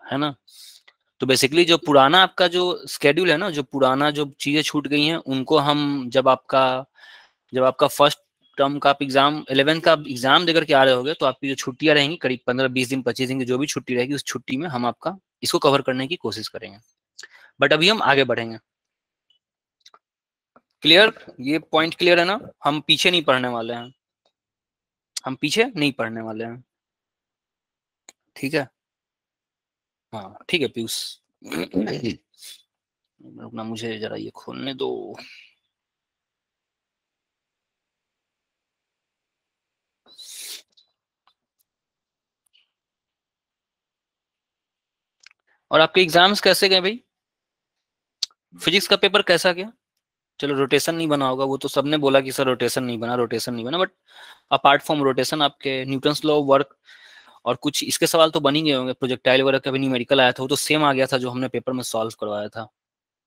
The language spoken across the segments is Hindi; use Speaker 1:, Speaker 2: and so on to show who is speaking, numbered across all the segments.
Speaker 1: है ना। तो बेसिकली जो पुराना आपका जो स्केड्यूल है ना, जो पुराना जो चीजें छूट गई हैं उनको हम जब आपका फर्स्ट टर्म का आप एग्जाम 11th का एग्जाम देकर के आ रहे होगे, तो आपकी जो छुट्टियां रहेंगी करीब 15-20 दिन 25 दिन की जो भी छुट्टी रहेगी, उस छुट्टी में हम आपका इसको कवर करने की कोशिश करेंगे। बट अभी हम आगे बढ़ेंगे। क्लियर, ये पॉइंट क्लियर है ना। हम पीछे नहीं पढ़ने वाले हैं, हम पीछे नहीं पढ़ने वाले हैं, ठीक है। हाँ ठीक है पीयूष। रुकना, मुझे जरा ये खोलने दो। और आपके एग्जाम्स कैसे गए भाई? फिजिक्स का पेपर कैसा गया? चलो रोटेशन नहीं बना होगा, वो तो सबने बोला कि सर रोटेशन नहीं बना, रोटेशन नहीं बना, बट अपार्ट फ्रॉम रोटेशन आपके न्यूटन्स लॉ वर्क और कुछ इसके सवाल तो बन ही गए होंगे। प्रोजेक्टाइल वगैरह का भी न्यूमेरिकल आया था, वो तो सेम आ गया था जो हमने पेपर में सॉल्व करवाया था,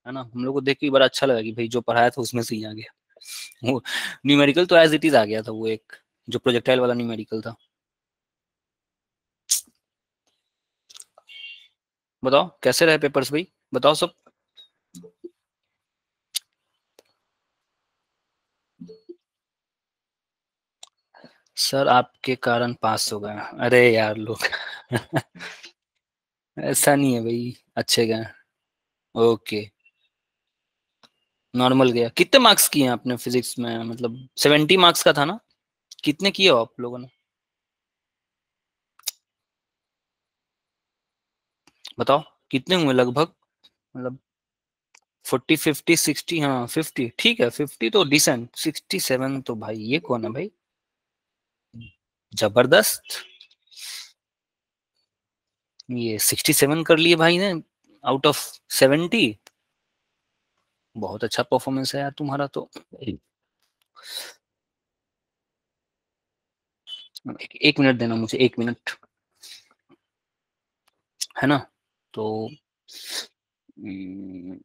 Speaker 1: है ना। हम लोग को देख के बड़ा अच्छा लगा कि भाई जो पढ़ाया था उसमें से ही आ गया। वो न्यूमेरिकल तो एज इट इज आ गया था, वो एक जो प्रोजेक्टाइल वाला न्यूमेरिकल था। बताओ कैसे रहे पेपर्स भाई, बताओ सब। सर आपके कारण पास हो गए। अरे यार लोग। ऐसा नहीं है भाई, अच्छे गए। ओके, नॉर्मल गया। कितने मार्क्स किए हैं आपने फिजिक्स में, मतलब 70 मार्क्स का था ना? कितने किए हो आप लोगों ने, बताओ कितने हुए लगभग, मतलब 40 50 60? हाँ 50 ठीक है, 50 तो डिसेंट, 67 तो भाई ये कौन है भाई, जबरदस्त। ये 67 कर लिए भाई ने आउट ऑफ 70। बहुत अच्छा परफॉर्मेंस है यार तुम्हारा तो। एक मिनट देना मुझे, एक मिनट, है ना। तो हम्म,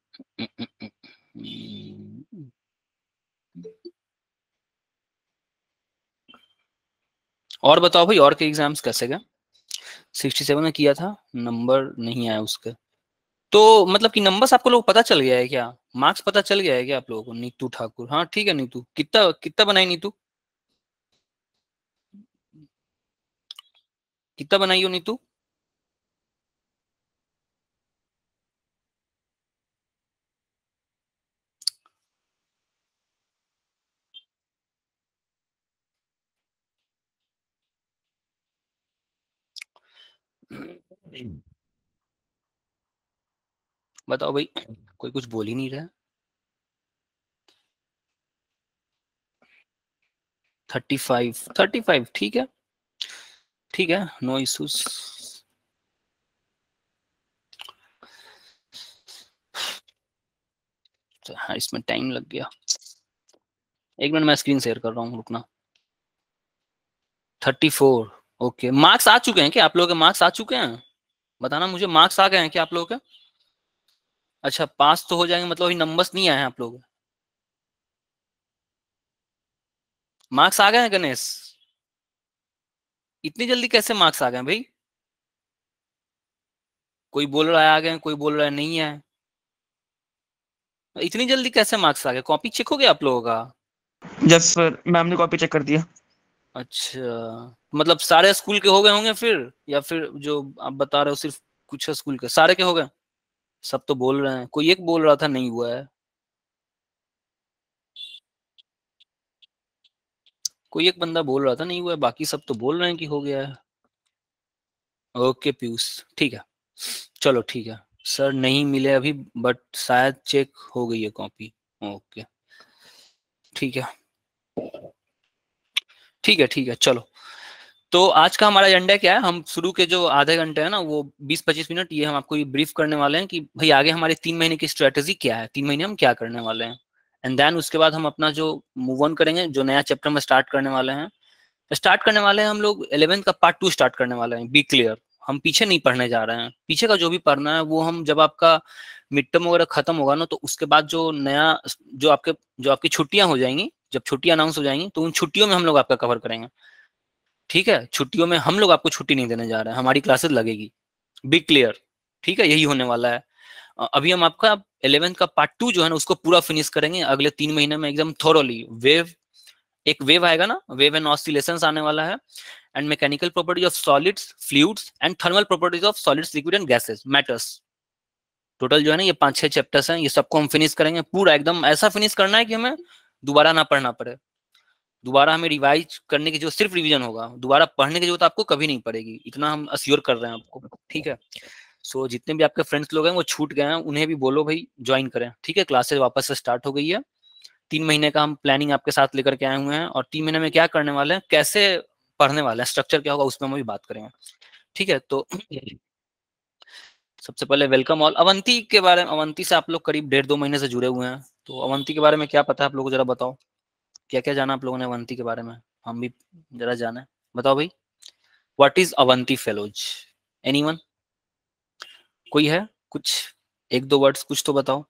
Speaker 1: और बताओ भाई, और के एग्जाम्स कैसे गए? 67 में किया था, नंबर नहीं आया उसके। तो मतलब कि नंबर्स आपको लोग पता चल गया है क्या? मार्क्स पता चल गया है क्या आप लोगों को? नीतू ठाकुर, हाँ ठीक है नीतू, कितना कितना बनाई नीतू, कितना बनाई हो नीतू? बताओ भाई, कोई कुछ बोल ही नहीं रहा। 35 ठीक है, ठीक है, नो इशूज। हाँ इसमें टाइम लग गया, एक मिनट मैं स्क्रीन शेयर कर रहा हूँ, रुकना। 34, ओके। मार्क्स आ चुके हैं क्या आप लोगों के, मार्क्स आ चुके हैं? बताना मुझे, मार्क्स आ गए हैं क्या आप लोगों के? अच्छा पास तो हो जाएंगे, मतलब अभी नंबर्स नहीं आए हैं आप लोगों के? मार्क्स आ गए हैं गणेश? इतनी जल्दी कैसे मार्क्स आ गए हैं भाई? कोई बोल रहा है आ गए हैं, कोई बोल रहा है नहीं है। इतनी जल्दी कैसे मार्क्स आ गए? कॉपी चेक हो गया आप लोगों का?
Speaker 2: यस सर, मैम ने कॉपी चेक कर दिया।
Speaker 1: अच्छा, मतलब सारे स्कूल के हो गए होंगे फिर, या फिर जो आप बता रहे हो सिर्फ कुछ स्कूल के, सारे के हो गए? सब तो बोल रहे हैं, कोई एक बोल रहा था नहीं हुआ है, कोई एक बंदा बोल रहा था नहीं हुआ है, बाकी सब तो बोल रहे हैं कि हो गया है। ओके पीयूष, ठीक है, चलो ठीक है। सर नहीं मिले अभी, बट शायद चेक हो गई है कॉपी। ओके ठीक है, ठीक है, ठीक है, चलो। तो आज का हमारा एजेंडा क्या है, हम शुरू के जो आधे घंटे है ना, वो 20-25 मिनट ये हम आपको ये ब्रीफ करने वाले हैं कि भाई आगे हमारे 3 महीने की स्ट्रेटेजी क्या है, 3 महीने हम क्या करने वाले हैं। एंड देन उसके बाद हम अपना जो मूव ऑन करेंगे, जो नया चैप्टर में स्टार्ट करने वाले हैं हम लोग 11th का पार्ट 2 स्टार्ट करने वाले हैं। बी क्लियर, हम पीछे नहीं पढ़ने जा रहे हैं, पीछे का जो भी पढ़ना है वो हम जब आपका मिड टर्म वगैरह खत्म होगा ना, तो उसके बाद जो नया जो आपकी छुट्टियां हो जाएंगी, जब छुट्टियां अनाउंस हो जाएंगी, तो उन छुट्टियों में हम लोग आपका कवर करेंगे, ठीक है। छुट्टियों में हम लोग आपको छुट्टी नहीं देने जा रहे हैं, हमारी क्लासेस लगेगी। बी क्लियर, ठीक है, यही होने वाला है। अभी हम आपका 11th का पार्ट 2 जो है ना उसको पूरा फिनिश करेंगे अगले 3 महीने में एकदम थोरोली। एक वेव आएगा ना, वेव एंड ऑसिलेशंस आने वाला है, and mechanical properties of solids, fluids and thermal properties of solids, liquid and gases, matters. Total जो है ना ये 5-6 चैप्टर्स हैं, ये सबको हम फिनिश करेंगे पूरा, एकदम ऐसा फिनिश करना है कि हमें दोबारा ना पढ़ना पड़े, दोबारा हमें रिवाइज करने की जो सिर्फ रिवीजन होगा, दोबारा पढ़ने की जरूरत आपको कभी नहीं पड़ेगी, इतना हम अश्योर कर रहे हैं आपको। ठीक है, सो जितने भी आपके फ्रेंड्स लोग हैं वो छूट गए हैं, उन्हें भी बोलो भाई ज्वाइन करें। ठीक है, क्लासेस वापस से स्टार्ट हो गई है, 3 महीने का हम प्लानिंग आपके साथ लेकर के आए हुए हैं, और 3 महीने में क्या करने वाले हैं, कैसे पढ़ने वाले हैं, स्ट्रक्चर क्या होगा, उसमें हम भी बात करेंगे। ठीक है, तो सबसे पहले वेलकम ऑल। अवंती के बारे में, अवंती से आप लोग करीब 1.5-2 महीने से जुड़े हुए हैं, तो अवंती के बारे में क्या पता है आप लोगों को, जरा बताओ, क्या क्या जाना आप लोगों ने अवंती के बारे में, हम भी जरा जाने, बताओ भाई। What is Avanti fellows, anyone, कोई है कुछ, 1-2 वर्ड्स कुछ तो बताओ।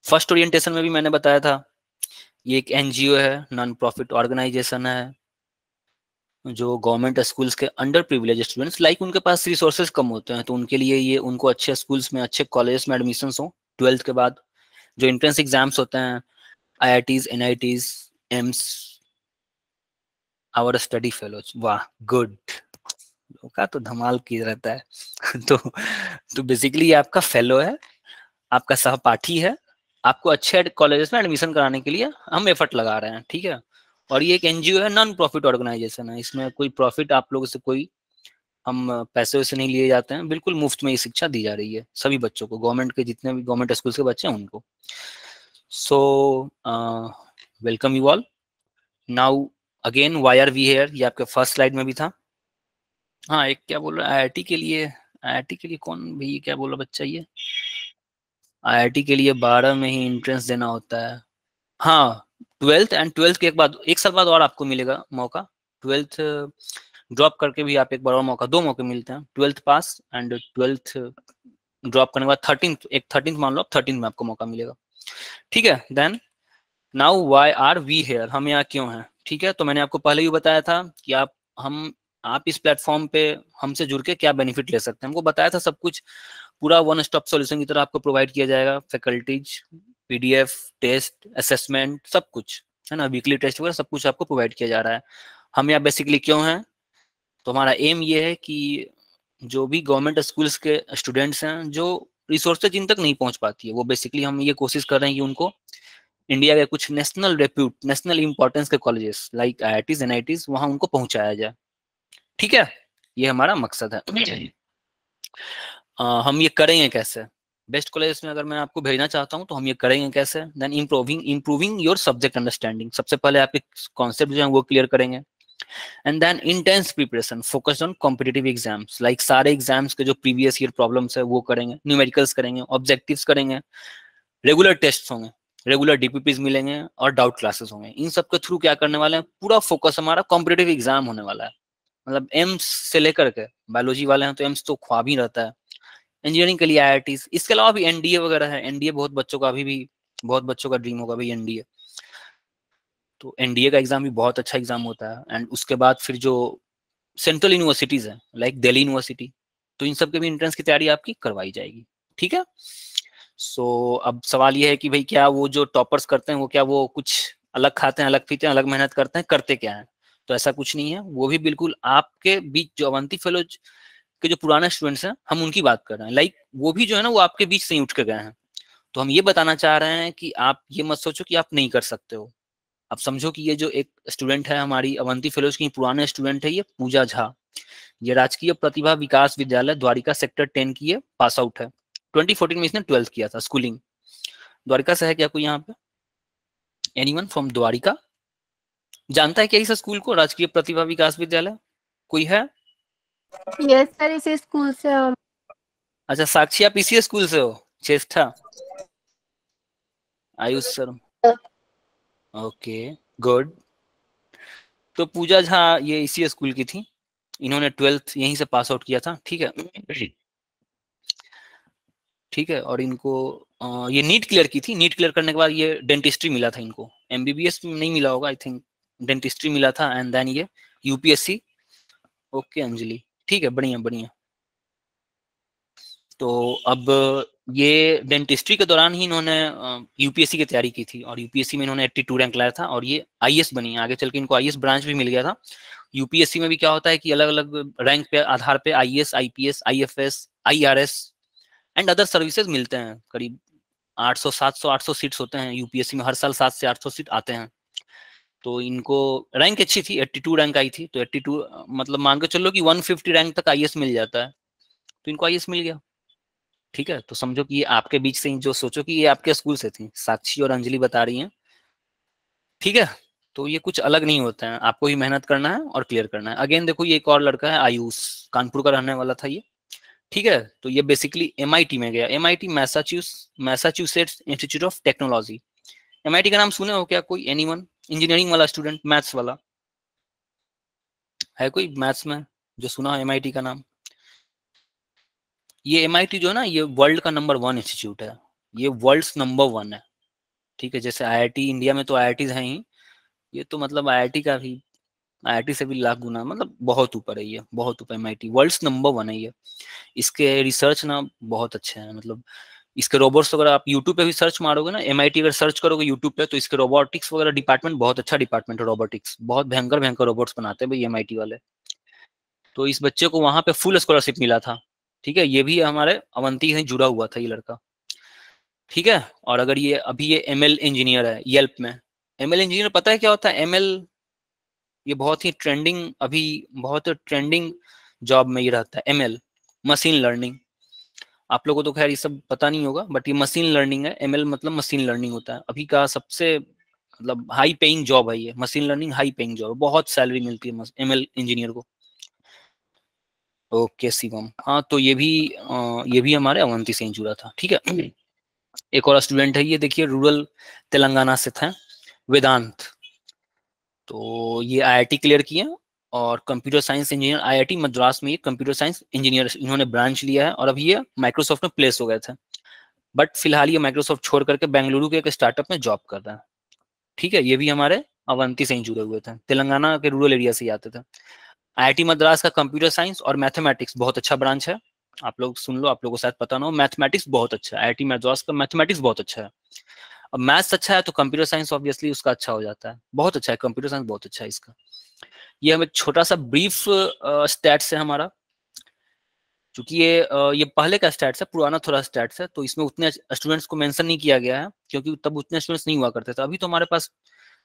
Speaker 1: फर्स्ट ओरिएंटेशन में भी मैंने बताया था, ये एक एनजीओ है, नॉन प्रॉफिट ऑर्गेनाइजेशन है, जो गवर्नमेंट स्कूल्स के अंडर प्रिविलेज स्टूडेंट्स, लाइक उनके पास रिसोर्सेज कम होते हैं, तो उनके लिए ये, उनको अच्छे स्कूल्स में, अच्छे कॉलेजेस में एडमिशन हो 12th के बाद, जो एंट्रेंस एग्जाम्स होते हैं, IITs, NITs, AIIMS, our study fellows, वाह गुड, का तो धमाल की रहता है तो बेसिकली आपका फेलो है, आपका सहपाठी है, आपको अच्छे कॉलेजेस में एडमिशन कराने के लिए हम एफर्ट लगा रहे हैं। ठीक है, और ये एक एनजीओ है, नॉन प्रॉफिट ऑर्गेनाइजेशन है, इसमें कोई प्रॉफिट आप लोगों से कोई, हम पैसे वैसे नहीं लिए जाते हैं, बिल्कुल मुफ्त में ये शिक्षा दी जा रही है सभी बच्चों को, गवर्नमेंट के जितने भी गवर्नमेंट स्कूल के बच्चे हैं उनको। So welcome you all. Now again why are we here, ये आपके फर्स्ट स्लाइड में भी था। हाँ, एक क्या बोल रहा है आईआईटी के लिए, आईआईटी के लिए कौन भाई, क्या बोला बच्चा ये, आईआईटी के लिए 12 में ही एंट्रेंस देना होता है। हाँ, 12th एंड 12th के एक बाद, एक साल बाद और आपको मिलेगा मौका, 12th ड्रॉप करके भी आप एक बार और मौका, 2 मौके मिलते हैं, 12th pass and 12th drop करने के बाद 13th, एक 13th मान लो, 13th में आपको मौका मिलेगा। ठीक है, then now why are we here, हम यहाँ क्यों हैं। ठीक है, तो मैंने आपको पहले ही बताया था कि आप इस प्लेटफॉर्म पे हमसे जुड़ के क्या बेनिफिट ले सकते हैं, हमको बताया था सब कुछ, पूरा वन स्टॉप सॉल्यूशन की तरह आपको प्रोवाइड किया जाएगा, फैकल्टीज, पीडीएफ, टेस्ट, असेसमेंट, सब कुछ है ना, वीकली टेस्ट वगैरह सब कुछ आपको प्रोवाइड किया जा रहा है। हम यहाँ बेसिकली क्यों हैं, तो हमारा एम ये है कि जो भी गवर्नमेंट स्कूल्स के स्टूडेंट्स हैं, जो रिसोर्सेज जिन तक नहीं पहुंच पाती है, वो बेसिकली हम ये कोशिश कर रहे हैं कि उनको इंडिया के कुछ नेशनल रेप्यूट, नेशनल इंपॉर्टेंस के कॉलेजेस लाइक आईआईटीज, एनआईटीज, वहां उनको पहुंचाया जाए। ठीक है, ये हमारा मकसद है। हम ये करेंगे कैसे, बेस्ट कॉलेज में अगर मैं आपको भेजना चाहता हूँ तो हम ये करेंगे कैसे, then improving your subject understanding, सबसे पहले आपके कॉन्सेप्ट जो है वो क्लियर करेंगे, and then intense preparation focused on competitive exams, like सारे एग्जाम्स के जो प्रीवियस ईयर प्रॉब्लम्स है वो करेंगे, न्यूमेरिकल्स करेंगे, ऑब्जेक्टिव्स करेंगे, रेगुलर टेस्ट होंगे, रेगुलर डीपीपीज मिलेंगे, और डाउट क्लासेस होंगे, इन सब के थ्रू क्या करने वाले हैं, पूरा फोकस हमारा कॉम्पिटिटिव एग्जाम होने वाला है, मतलब एम्स से लेकर के, बायोलॉजी वाले हैं तो एम्स तो ख्वाब ही रहता है, इंजीनियरिंग के लिए आईआईटीज, इसके अलावा भी एनडीए वगैरह है, एनडीए बहुत बच्चों का, अभी भी बहुत बच्चों का ड्रीम होगा भाई एनडीए, तो एनडीए का एग्जाम भी बहुत अच्छा एग्जाम होता है, एंड उसके बाद फिर जो सेंट्रल यूनिवर्सिटीज है लाइक दिल्ली यूनिवर्सिटी, तो इन सब के भी एंट्रेंस की तैयारी आपकी करवाई जाएगी। ठीक है, सो अब सवाल ये है कि भाई क्या वो जो टॉपर्स करते हैं वो क्या वो कुछ अलग खाते हैं, अलग पीते हैं, अलग मेहनत करते हैं, करते क्या है, तो ऐसा कुछ नहीं है, वो भी बिल्कुल आपके बीच जो अवंती फेलोज के जो पुराने स्टूडेंट्स हैं हम उनकी बात कर रहे हैं, लाइक वो भी जो है ना वो आपके बीच से ही उठ के गए हैं, तो हम ये बताना चाह रहे हैं कि आप ये मत सोचो कि आप नहीं कर सकते हो, आप समझो कि ये जो एक स्टूडेंट है हमारी अवंती फेलोज की पुराने स्टूडेंट है, ये पूजा झा, ये राजकीय प्रतिभा विकास विद्यालय द्वारिका सेक्टर 10 की ये पास आउट है, 2014 में इसने 12th किया था स्कूलिंग, द्वारिका से है क्या कोई यहाँ पे, एनीवन फ्रॉम द्वारिका जानता है क्या इस स्कूल को, राजकीय प्रतिभा विकास विद्यालय, कोई है।
Speaker 3: यस सर, इसी स्कूल से हम।
Speaker 1: अच्छा साक्षी, आप इसी स्कूल से हो, चेष्टा, आयुष सर, ओके गुड, तो पूजा झा ये इसी स्कूल की थी, इन्होंने 12th यहीं से पास आउट किया था। ठीक है, ठीक है, और इनको ये नीट क्लियर की थी, नीट क्लियर करने के बाद ये डेंटिस्ट्री मिला था इनको, एमबीबीएस नहीं मिला होगा आई थिंक, डेंटिस्ट्री मिला था, एंड देन ये यूपीएससी। ओके अंजलि, ठीक है, बढ़िया बढ़िया, तो अब ये डेंटिस्ट्री के दौरान ही इन्होंने यूपीएससी की तैयारी की थी और यूपीएससी में इन्होंने 82 रैंक लाया था और ये आईएएस बनी। आगे चल के इनको आईएएस ब्रांच भी मिल गया था। यूपीएससी में भी क्या होता है कि अलग अलग रैंक पे आधार पे IAS, IPS, IFS, IRS and other services मिलते हैं। करीब 800, 700, 800 सीट्स होते हैं यूपीएससी में, हर साल 700 से 800 सीट आते हैं। तो इनको रैंक अच्छी थी, 82 रैंक आई थी। तो 82 मतलब मान के चलो कि 150 रैंक तक आईएएस मिल जाता है, तो इनको आईएएस मिल गया। ठीक है, तो समझो कि ये आपके बीच से ही, जो सोचो कि ये आपके स्कूल से थी, साक्षी और अंजलि बता रही हैं। ठीक है, तो ये कुछ अलग नहीं होता है, आपको ही मेहनत करना है और क्लियर करना है। अगेन देखो, ये एक और लड़का है आयुष, कानपुर का रहने वाला था ये। ठीक है, तो ये बेसिकली एमआईटी में गया, MIT Massachusetts institute of technology. MIT का नाम सुने हो क्या कोई, एनीवन? इंजीनियरिंग वाला स्टूडेंट, मैथ्स वाला है कोई मैथ्स में जो सुना हो एमआईटी का नाम? ये एमआईटी जो है ना, ये वर्ल्ड का नंबर 1 इंस्टीट्यूट है, ये वर्ल्ड्स नंबर 1 है। ठीक है, जैसे आईआईटी इंडिया में तो आईआईटीज हैं ही, ये तो मतलब आईआईटी का भी, आईआईटी से भी लाख गुना, मतलब बहुत ऊपर है ये, बहुत ऊपर। एमआईटी वर्ल्ड्स नंबर 1 है ये। इसके रिसर्च ना बहुत अच्छे हैं, मतलब इसके रोबोट्स वगैरह आप यूट्यूब पे भी सर्च मारोगे ना, एमआईटी अगर सर्च करोगे यूट्यूब पे, तो इसके रोबोटिक्स वगैरह डिपार्टमेंट बहुत अच्छा डिपार्टमेंट है। रोबोटिक्स बहुत भयंकर भयंकर रोबोट्स बनाते हैं भाई एमआईटी वाले। तो इस बच्चे को वहां पे फुल स्कॉलरशिप मिला था। ठीक है, ये भी हमारे अवंती से जुड़ा हुआ था ये लड़का। ठीक है, और अगर ये अभी ये एमएल इंजीनियर है येल्प में। एमएल इंजीनियर पता है क्या होता है? एमएल ये बहुत ही ट्रेंडिंग, अभी बहुत ट्रेंडिंग जॉब में ये रहता है, एमएल मशीन लर्निंग। आप लोगों को तो खैर ये सब पता नहीं होगा, बट ये मशीन लर्निंग है। एमएल मतलब मशीन लर्निंग होता है। अभी का सबसे मतलब हाई पेइंग जॉब है ये, machine learning high paying job है, बहुत सैलरी मिलती है एमएल इंजीनियर को। ओके शिवम, हाँ तो ये भी हमारे अवंती से ही जुड़ा था। ठीक है, एक और स्टूडेंट है, ये देखिए रूरल तेलंगाना से था, वेदांत। तो ये आईआईटी क्लियर किए और computer science engineer, IIT Madras में ये कंप्यूटर साइंस इंजीनियर इन्होंने ब्रांच लिया है, और अभी ये माइक्रोसॉफ्ट में प्लेस हो गए थे। बट फिलहाल ये माइक्रोसॉफ्ट छोड़ करके बेंगलुरु के एक स्टार्टअप में जॉब कर रहा है। ठीक है, ये भी हमारे अवंती से ही जुड़े हुए थे, तेलंगाना के रूरल एरिया से ही आते थे। आईआईटी मद्रास का कंप्यूटर साइंस और मैथमेटिक्स बहुत अच्छा ब्रांच है। आप लोग सुन लो, आप लोगों को शायद पता ना हो, मैथमेटिक्स बहुत अच्छा है। आईआईटी मद्रास का मैथमेटिक्स बहुत अच्छा है। अब मैथ्स अच्छा है तो कंप्यूटर साइंस ऑब्वियसली उसका अच्छा हो जाता है, बहुत अच्छा है कंप्यूटर साइंस, बहुत अच्छा है इसका। ये हम एक छोटा सा ब्रीफ स्टैट्स है हमारा, क्योंकि ये पहले का स्टैट्स है, पुराना थोड़ा स्टैट्स है, तो इसमें उतने स्टूडेंट्स को मेंशन नहीं किया गया है, क्योंकि तब उतने स्टूडेंट्स नहीं हुआ करते थे। अभी तो हमारे पास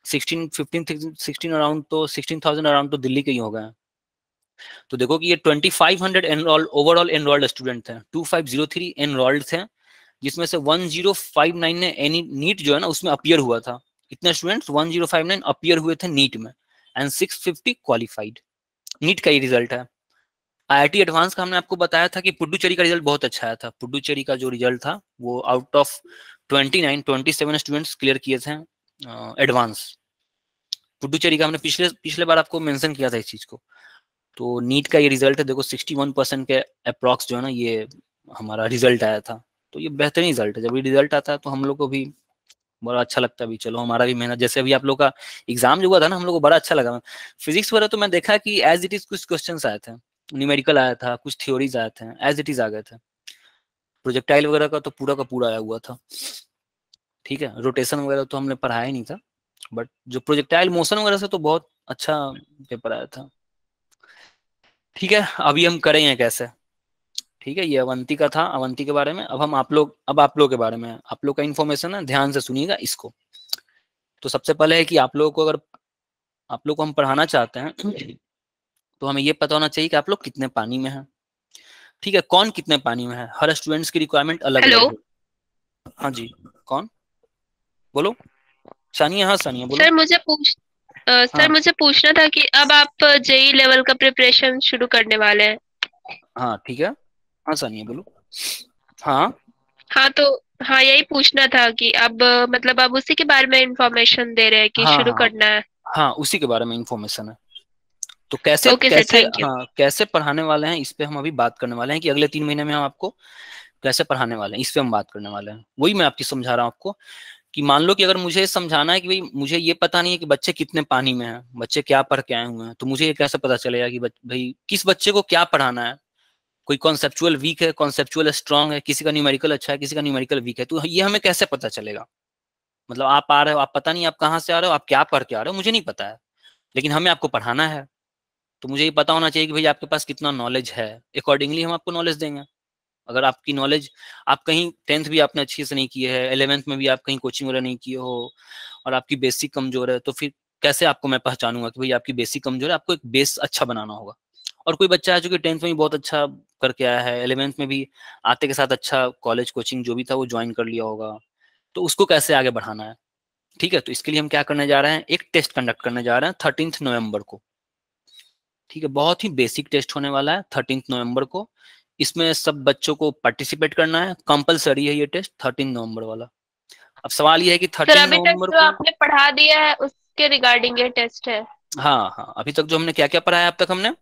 Speaker 1: 16 अराउंड तो 16,000 अराउंड तो दिल्ली के ही हो गए हैं। तो देखो कि ये 2500 एनरोल्ड ओवरऑल एनरोल्ड स्टूडेंट थे, 2503 एनरोल्ड थे, जिसमें से 1059 ने एनी नीट जो है ना उसमें अपीयर हुआ था। इतने स्टूडेंट्स 1059 अपीयर हुए थे नीट में, एंड 650 क्वालिफाइड। नीट का ही रिजल्ट है। आईआईटी एडवांस का हमने आपको बताया था कि पुडुचेरी का रिजल्ट बहुत अच्छा आया था। पुडुचेरी का जो रिजल्ट था वो आउट ऑफ 27 स्टूडेंट्स क्लियर किए थे एडवांस। पुडुचेरी का हमने पिछले पिछले बार आपको मेंशन किया था इस चीज को। तो नीट का ये रिजल्ट है, देखो 61% के अप्रॉक्स जो है ना ये हमारा रिजल्ट आया था। तो ये बेहतरीन रिजल्ट है। जब ये रिजल्ट आता है तो हम लोग को भी बड़ा अच्छा लगता है, भी चलो हमारा भी मेहनत, जैसे अभी आप लोग का एग्जाम जो हुआ था ना, हम लोग को बड़ा अच्छा लगा। फिजिक्स वगैरह तो मैं देखा कि एज इट इज कुछ क्वेश्चन आए थे, न्यूमेरिकल आया था, कुछ थ्योरीज आए थे, एज इट इज आ गए थे। प्रोजेक्टाइल वगैरह का तो पूरा का पूरा आया हुआ था। ठीक है, रोटेशन वगैरह तो हमने पढ़ाया ही नहीं था, बट जो प्रोजेक्टाइल मोशन वगैरह से तो बहुत अच्छा पेपर आया था। ठीक है, अभी हम करेंगे कैसे। ठीक है, ये अवंती का था, अवंती के बारे में। अब आप लोग के बारे में, आप लोग का इन्फॉर्मेशन है, ध्यान से सुनिएगा इसको। तो सबसे पहले है कि आप लोगों को, अगर आप लोग को हम पढ़ाना चाहते हैं तो हमें ये पता होना चाहिए कि आप लोग कितने पानी में हैं। ठीक है, कौन कितने पानी में है, हर स्टूडेंट्स की रिक्वायरमेंट अलग अलग
Speaker 4: हेलो
Speaker 1: है। हाँ जी, कौन? बोलो सानिया। हाँ सानिया बोलो।
Speaker 4: सर,
Speaker 1: हाँ
Speaker 4: मुझे पूछना था कि अब आप जेई लेवल का प्रिपरेशन शुरू करने वाले हैं।
Speaker 1: हाँ ठीक है, हाँ सानिया बोलो। हाँ
Speaker 4: हाँ तो हाँ, यही पूछना था कि अब मतलब आप उसी के बारे में इंफॉर्मेशन दे रहे हैं कि
Speaker 1: हाँ
Speaker 4: शुरू
Speaker 1: हाँ
Speaker 4: करना है।
Speaker 1: हाँ, उसी के बारे में इंफॉर्मेशन है। तो कैसे
Speaker 4: ओके सर,
Speaker 1: कैसे
Speaker 4: थैंक यू।
Speaker 1: हाँ कैसे पढ़ाने वाले हैं, इस पे हम अभी बात करने वाले हैं कि अगले 3 महीने में हम आपको कैसे पढ़ाने वाले हैं, इस पे हम बात करने वाले हैं। वही मैं आपकी समझा रहा हूँ आपको, कि मान लो कि अगर मुझे समझाना है कि भाई मुझे ये पता नहीं है कि बच्चे कितने पानी में हैं, बच्चे क्या पढ़ के आए हुए हैं, तो मुझे ये कैसे पता चलेगा कि भाई किस बच्चे को क्या पढ़ाना है। कोई कॉन्सेप्चुअल वीक है, कॉन्सेप्चुअल स्ट्रांग है, किसी का न्यूमेरिकल अच्छा है, किसी का न्यूमेरिकल वीक है, तो ये हमें कैसे पता चलेगा? मतलब आप आ रहे हो, आप पता नहीं आप कहाँ से आ रहे हो, आप क्या पढ़ के आ रहे हो, मुझे नहीं पता है, लेकिन हमें आपको पढ़ाना है, तो मुझे ये पता होना चाहिए कि भाई आपके पास कितना नॉलेज है, अकॉर्डिंगली हम आपको नॉलेज देंगे। अगर आपकी नॉलेज, आप कहीं 10th भी आपने अच्छी से नहीं की है, 11th में भी आप कहीं कोचिंग वगैरह नहीं किए हो, और आपकी बेसिक कमजोर है, तो फिर कैसे आपको मैं पहचानूंगा कि भाई आपकी बेसिक कमजोर है? आपको एक बेस अच्छा बनाना होगा। और कोई बच्चा है जो कि 10th में भी बहुत अच्छा करके आया है, 11th में भी आते के साथ अच्छा कॉलेज कोचिंग जो भी था वो ज्वाइन कर लिया होगा, तो उसको कैसे आगे बढ़ाना है? ठीक है, तो इसके लिए हम क्या करने जा रहे हैं, एक टेस्ट कंडक्ट करने जा रहे हैं 13 नवंबर को। ठीक है, बहुत ही बेसिक टेस्ट होने वाला है 13 नवंबर को। इसमें सब बच्चों को पार्टिसिपेट करना है, कंपलसरी है ये टेस्ट 13 नवंबर वाला। अब सवाल ये है कि
Speaker 4: सर
Speaker 1: 13
Speaker 4: अभी तक
Speaker 1: नवंबर
Speaker 4: जो
Speaker 1: को,
Speaker 4: आपने पढ़ा दिया है उसके रिगार्डिंग ये टेस्ट है?
Speaker 1: हाँ हाँ, अभी तक जो हमने क्या क्या पढ़ा है, अब तक हमने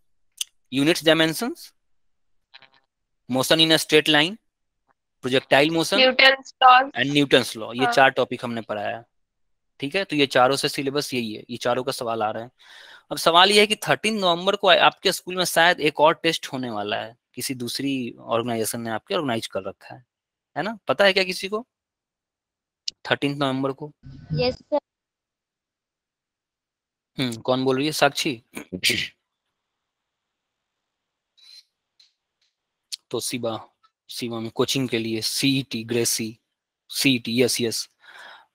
Speaker 1: units dimensions, motion in a straight line, projectile motion
Speaker 4: Newton's laws.
Speaker 1: And Newton's law, ये
Speaker 4: हाँ।
Speaker 1: 4 टॉपिक हमने पढ़ाया है। ठीक है, तो ये चारों से सिलेबस यही है, ये चारों का सवाल आ रहा है। अब सवाल ये है कि 13 नवंबर को आपके स्कूल में शायद एक और टेस्ट होने वाला है, किसी दूसरी ऑर्गेनाइजेशन ने आपके ऑर्गेनाइज कर रखा है ना? पता है क्या किसी को 13 नवंबर को?
Speaker 3: Yes sir.
Speaker 1: कौन बोल रही है? साक्षी? तो शिवा, शिवा में कोचिंग के लिए सीईटी, ग्रेसी, सीईटी, यस यस।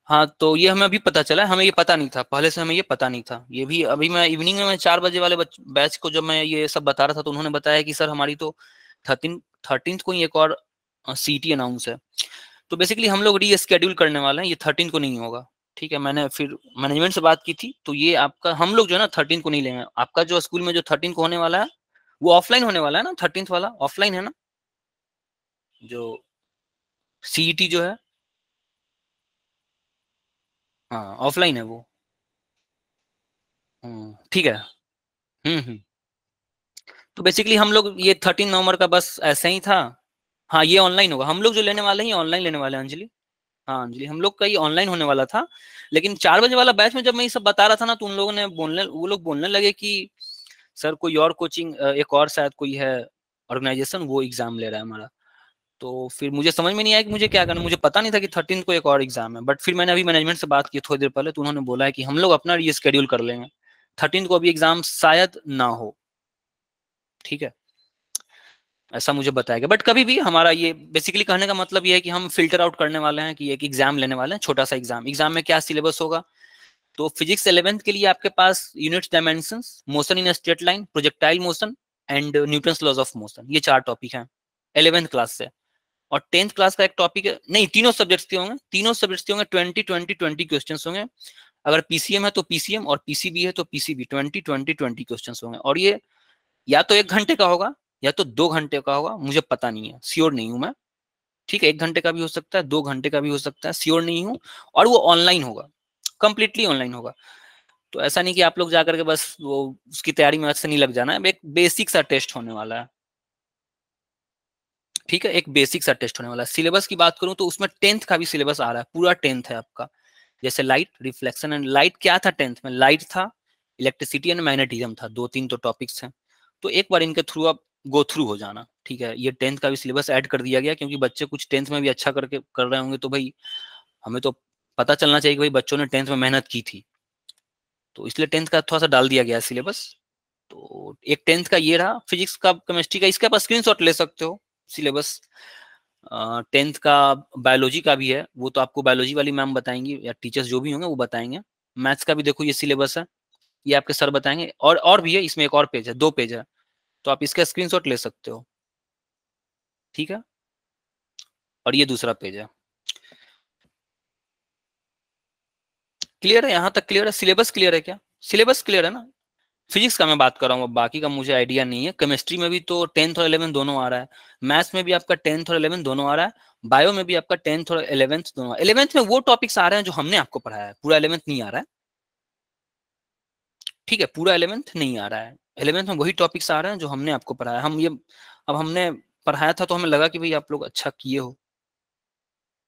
Speaker 1: हाँ, तो ये हमें अभी पता चला है, हमें ये पता नहीं था, पहले से हमें ये पता नहीं था। ये भी अभी मैं इवनिंग में, मैं 4 बजे वाले बैच को जब मैं ये सब बता रहा था, तो उन्होंने बताया कि सर हमारी तो 13 को ही एक और सीईटी अनाउंस है। तो बेसिकली हम लोग रीस्केड्यूल करने वाले हैं, ये 13 को नहीं होगा। ठीक है, मैंने फिर मैनेजमेंट से बात की थी, तो ये आपका हम लोग जो है ना 13 को नहीं लेंगे। आपका जो स्कूल में जो 13 को होने वाला है वो ऑफलाइन होने वाला है ना? 13 वाला ऑफलाइन है ना, जो सीईटी जो है? हाँ, ऑफलाइन है वो। ठीक है। हम्म। तो बेसिकली हम लोग ये 13 नवंबर का बस ऐसे ही था। हाँ, ये ऑनलाइन होगा, हम लोग जो लेने वाले हैं ऑनलाइन लेने वाले हैं अंजलि। हाँ अंजलि, हम लोग का ये ऑनलाइन होने वाला था, लेकिन 4 बजे वाला बैच में जब मैं ये सब बता रहा था ना, तो उन लोगों ने वो लोग बोलने लगे कि सर कोई और कोचिंग, एक और शायद कोई है ऑर्गेनाइजेशन, वो एग्जाम ले रहा है हमारा। तो फिर मुझे समझ में नहीं आया कि मुझे क्या करना, मुझे पता नहीं था कि 13 को एक और एग्जाम है। बट फिर मैंने अभी मैनेजमेंट से बात की थोड़ी देर पहले, तो उन्होंने बोला है कि हम लोग अपना रीस्केड्यूल कर लेंगे, 13 को अभी एग्जाम शायद ना हो। ठीक है, ऐसा मुझे बताया गया। बट कभी भी हमारा ये बेसिकली कहने का मतलब ये है कि हम फिल्टर आउट करने वाले हैं कि एक एग्जाम लेने वाले हैं, छोटा सा एग्जाम। एग्जाम में क्या सिलेबस होगा, तो फिजिक्स 11th के लिए आपके पास units dimensions, motion in straight line, projectile motion and Newton's laws of motion, ये 4 टॉपिक हैं 11th क्लास से। और 10th क्लास का एक टॉपिक है, नहीं तीनों सब्जेक्ट्स के होंगे, तीनों सब्जेक्ट्स के होंगे 20 क्वेश्चन होंगे। अगर पीसीएम है तो पीसीएम, और पीसीबी है तो पीसीबी, 20 क्वेश्चन होंगे। और ये या तो 1 घंटे का होगा या तो 2 घंटे का होगा, मुझे पता नहीं है, श्योर नहीं हूं मैं। ठीक है, 1 घंटे का भी हो सकता है, 2 घंटे का भी हो सकता है, श्योर नहीं हूँ। और वो ऑनलाइन होगा, कंप्लीटली ऑनलाइन होगा। तो ऐसा नहीं कि आप लोग जाकर के बस वो उसकी तैयारी में अच्छे नहीं लग जाना है, एक बेसिक सा टेस्ट होने वाला है। ठीक है, एक बेसिक सा टेस्ट होने वाला है। सिलेबस की बात करूं तो उसमें 10th का भी सिलेबस आ रहा है, पूरा 10th है आपका। जैसे लाइट, रिफ्लेक्शन एंड लाइट, क्या था 10th में? लाइट था, इलेक्ट्रिसिटी एंड मैग्नेटिज्म था, 2-3 तो टॉपिक्स हैं। तो एक बार इनके थ्रू आप गो थ्रू हो जाना। ठीक है, ये 10th का भी सिलेबस ऐड कर दिया गया, क्योंकि बच्चे कुछ 10th में भी अच्छा करके कर रहे होंगे, तो भाई हमें तो पता चलना चाहिए कि भाई बच्चों ने 10th में मेहनत की थी, तो इसलिए 10th का थोड़ा सा डाल दिया गया सिलेबस। तो एक 10th का ये रहा, फिजिक्स का, केमिस्ट्री का, इसके आप स्क्रीनशॉट ले सकते हो सिलेबस। 10th का बायोलॉजी का भी है, वो तो आपको बायोलॉजी वाली मैम बताएंगी या टीचर्स जो भी होंगे वो बताएंगे। मैथ्स का भी देखो ये सिलेबस है, ये आपके सर बताएंगे। और भी है इसमें, एक और पेज है, 2 पेज है, तो आप इसका स्क्रीनशॉट ले सकते हो। ठीक है, और ये दूसरा पेज है। क्लियर है? यहाँ तक क्लियर है? सिलेबस क्लियर है क्या? सिलेबस क्लियर है ना? फिजिक्स का मैं बात कर रहा हूँ, बाकी का मुझे आइडिया नहीं है। केमिस्ट्री में भी तो 10th और 11th दोनों आ रहा है, मैथ्स में भी आपका 10th और 11th दोनों आ रहा है, बायो में भी आपका 10th और 11th दोनों। 11th में वो टॉपिक्स आ रहे हैं जो हमने आपको पढ़ाया है, पूरा 11th नहीं आ रहा है। ठीक है, पूरा 11th नहीं आ रहा है, 11th में वही टॉपिक्स आ रहे हैं जो हमने आपको पढ़ाया। हम ये, अब हमने पढ़ाया था तो हमें लगा कि भाई आप लोग अच्छा किए हो।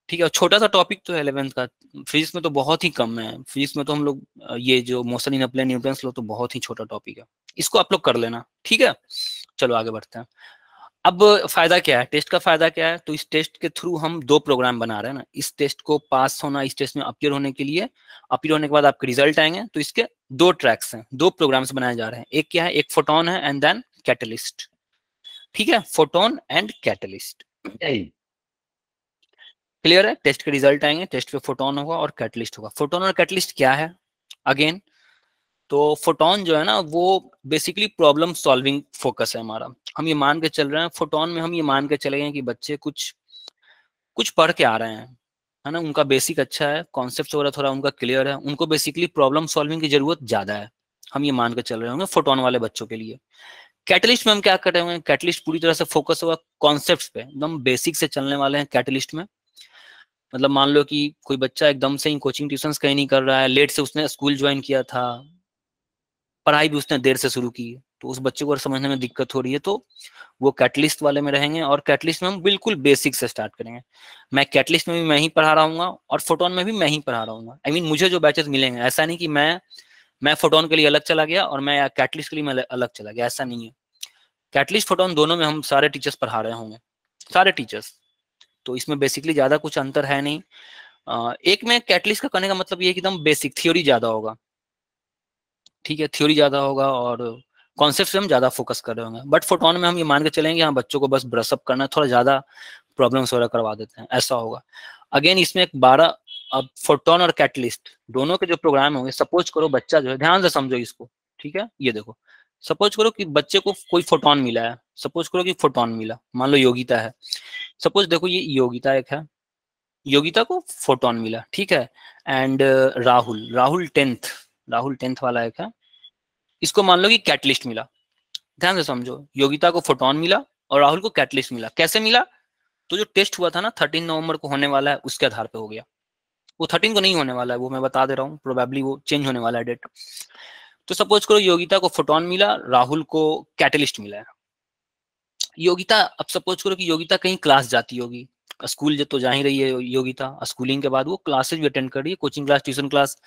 Speaker 1: ठीक है, और छोटा सा टॉपिक तो है 11th का, फिजिक्स में तो बहुत ही कम है। फिजिक्स में तो हम लोग ये जो motion in a plane, Newton's law, तो बहुत ही छोटा टॉपिक है, इसको आप लोग कर लेना। ठीक है, चलो आगे बढ़ते हैं। अब फायदा क्या है, टेस्ट का फायदा क्या है, तो इस टेस्ट के थ्रू हम 2 प्रोग्राम बना रहे हैं ना, इस टेस्ट को पास होना, इस टेस्ट में अपीयर होने के लिए, अपीयर होने के बाद आपके रिजल्ट आएंगे, तो इसके 2 ट्रैक्स हैं, 2 प्रोग्राम्स बनाए जा रहे हैं। एक क्या है, एक फोटोन है एंड देन कैटलिस्ट। ठीक है, फोटोन एंड कैटलिस्ट। क्लियर है, टेस्ट के रिजल्ट आएंगे, टेस्ट पे फोटोन होगा और कैटलिस्ट होगा। फोटोन और कैटलिस्ट क्या है अगेन, तो फोटोन जो है ना वो बेसिकली प्रॉब्लम सॉल्विंग फोकस है हमारा। हम ये मान के चल रहे हैं, फोटोन में हम ये मान के चले गए कि बच्चे कुछ कुछ पढ़ के आ रहे हैं, है ना, उनका बेसिक अच्छा है, कॉन्सेप्ट वगैरह थोड़ा उनका क्लियर है, उनको बेसिकली प्रॉब्लम सॉल्विंग की जरूरत ज्यादा है, हम ये मान के चल रहे होंगे फोटोन वाले बच्चों के लिए। कैटलिस्ट में हम क्या कर रहे होंगे, कैटलिस्ट पूरी तरह से फोकस होगा कॉन्सेप्ट्स पे, एकदम बेसिक से चलने वाले हैं कैटलिस्ट में। मतलब मान लो कि कोई बच्चा एकदम से ही कोचिंग ट्यूशंस कहीं नहीं कर रहा है, लेट से उसने स्कूल ज्वाइन किया था, पढ़ाई भी उसने देर से शुरू की, तो उस बच्चे को समझने में दिक्कत हो रही है, तो वो कैटलिस्ट वाले में रहेंगे। और कैटलिस्ट में हम बिल्कुल बेसिक से स्टार्ट करेंगे। मैं कैटलिस्ट में भी मैं ही पढ़ा रहा हूँ और फोटोन में भी मैं ही पढ़ा रहा हूँ। आई मीन मुझे जो बैचेस मिलेंगे, ऐसा नहीं कि मैं फोटोन के लिए अलग चला गया और मैं कैटलिस्ट के लिए मैं अलग चला गया, ऐसा नहीं है। कैटलिस्ट फोटोन दोनों में हम सारे टीचर्स पढ़ा रहे होंगे, सारे टीचर्स, तो इसमें बेसिकली ज्यादा कुछ अंतर है नहीं। एक में कैटलिस्ट का करने का मतलब ये है कि एकदम बेसिक, थ्योरी ज्यादा होगा, ठीक है, थ्योरी ज्यादा होगा और कॉन्सेप्ट से हम ज्यादा फोकस कर रहे होंगे। बट फोटोन में हम ये मान के चलेंगे हाँ बच्चों को बस ब्रशअप करना है, थोड़ा ज्यादा प्रॉब्लम्स वगैरह करवा देते हैं, ऐसा होगा। अगेन इसमें एक 12, अब फोटोन और कैटलिस्ट दोनों के जो प्रोग्राम होंगे, सपोज करो बच्चा जो है, ध्यान से समझो इसको, ठीक है, ये देखो, सपोज करो कि बच्चे को कोई फोटोन मिला है, सपोज करो कि फोटोन मिला, मान लो योगिता है, सपोज देखो ये योगिता एक है, योगिता को फोटोन मिला, ठीक है, एंड राहुल 10th वाला एक है, इसको मान लो कि कैटलिस्ट मिला। ध्यान से समझो, योगिता को फोटोन मिला और राहुल को कैटलिस्ट मिला। कैसे मिला, तो जो टेस्ट हुआ था ना 13 नवंबर को होने वाला है, उसके आधार पे हो गया। वो 13 को नहीं होने वाला है, वो मैं बता दे रहा हूँ, प्रोबेबली वो चेंज होने वाला है डेट। तो सपोज करो योगिता को फोटोन मिला, राहुल को कैटलिस्ट मिला है। योगिता, अब सपोज करो कि योगिता कहीं क्लास जाती होगी, स्कूल जब तो जा ही रही है योगिता, स्कूलिंग के बाद वो क्लासेज भी अटेंड कर रही है, कोचिंग क्लास, ट्यूशन क्लास,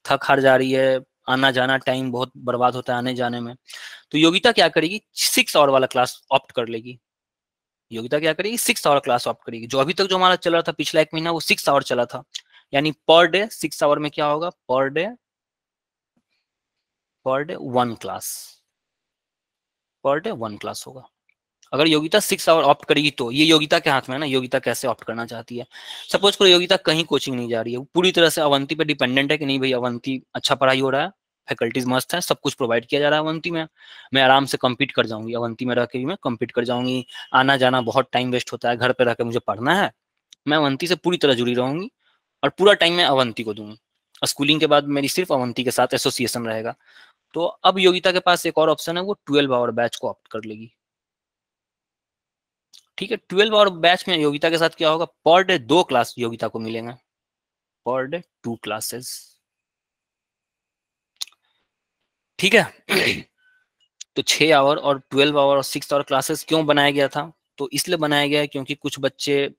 Speaker 1: थक हार जा रही है, आना जाना टाइम बहुत बर्बाद होता है आने जाने में। तो योगिता क्या करेगी, 6 आवर वाला क्लास ऑप्ट कर लेगी। योगिता क्या करेगी, 6 आवर क्लास ऑप्ट करेगी। जो अभी तक जो हमारा चल रहा था पिछला 1 महीना, वो 6 आवर चला था, यानी पर डे 6 आवर में क्या होगा, per day 1 class, per day 1 class होगा। अगर योगिता 6 आवर ऑप्ट करेगी तो ये योगिता के हाथ में है ना, योगिता कैसे ऑप्ट करना चाहती है। सपोज करो योगिता कहीं कोचिंग नहीं जा रही है, वो पूरी तरह से अवंती पे डिपेंडेंट है कि नहीं भाई अवंती अच्छा पढ़ाई हो रहा है, फैकल्टीज मस्त है, सब कुछ प्रोवाइड किया जा रहा है अवंती में, मैं आराम से कम्पीट कर जाऊंगी, अवंती में रह के भी मैं कम्पीट कर जाऊंगी, आना जाना बहुत टाइम वेस्ट होता है, घर पे रह के मुझे पढ़ना है, मैं अवंती से पूरी तरह जुड़ी रहूंगी और पूरा टाइम मैं अवंती को दूंगी। स्कूलिंग के बाद मेरी सिर्फ अवंती के साथ एसोसिएशन रहेगा। तो अब योगिता के पास एक और ऑप्शन है, वो 12 आवर बैच को ऑप्ट कर लेगी। ठीक है, 12 आवर बैच में योगिता के साथ क्या होगा, पर डे 2 क्लास योगिता को मिलेंगे, पर डे 2 क्लासेस। ठीक है तो 6 आवर और 12 आवर और 6 आवर क्लासेस क्यों बनाया गया था, तो इसलिए बनाया गया है क्योंकि कुछ बच्चे,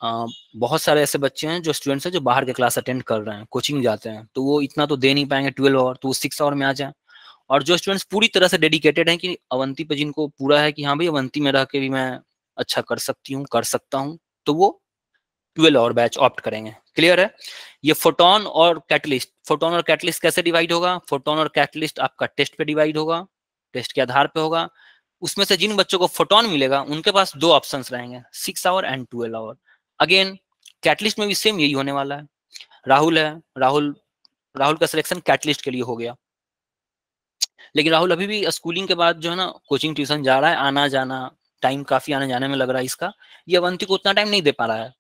Speaker 1: बहुत सारे ऐसे बच्चे हैं जो स्टूडेंट्स हैं जो बाहर के क्लास अटेंड कर रहे हैं, कोचिंग जाते हैं, तो वो इतना तो दे नहीं पाएंगे 12 आवर, तो वो 6 आवर में आ जाए। और जो स्टूडेंट्स पूरी तरह से डेडिकेटेड हैं कि अवंती पे जिनको पूरा है कि हाँ भाई अवंती में रह के भी मैं अच्छा कर सकती हूँ, कर सकता हूँ, तो वो 12 आवर बैच ऑप्ट करेंगे। क्लियर है। ये फोटोन और कैटलिस्ट, फोटोन और कैटलिस्ट कैसे डिवाइड होगा, फोटोन और कैटलिस्ट आपका टेस्ट पे डिवाइड होगा, टेस्ट के आधार पे होगा। उसमें से जिन बच्चों को फोटोन मिलेगा उनके पास 2 ऑप्शंस रहेंगे, 6 hour and 12 hour. Again catalyst में भी सेम यही होने वाला है। राहुल है, राहुल का सिलेक्शन कैटलिस्ट के लिए हो गया, लेकिन राहुल अभी भी स्कूलिंग के बाद जो है ना कोचिंग ट्यूशन जा रहा है, आना जाना टाइम काफी आने जाने में लग रहा है इसका, ये अवंती को उतना टाइम नहीं दे पा रहा है।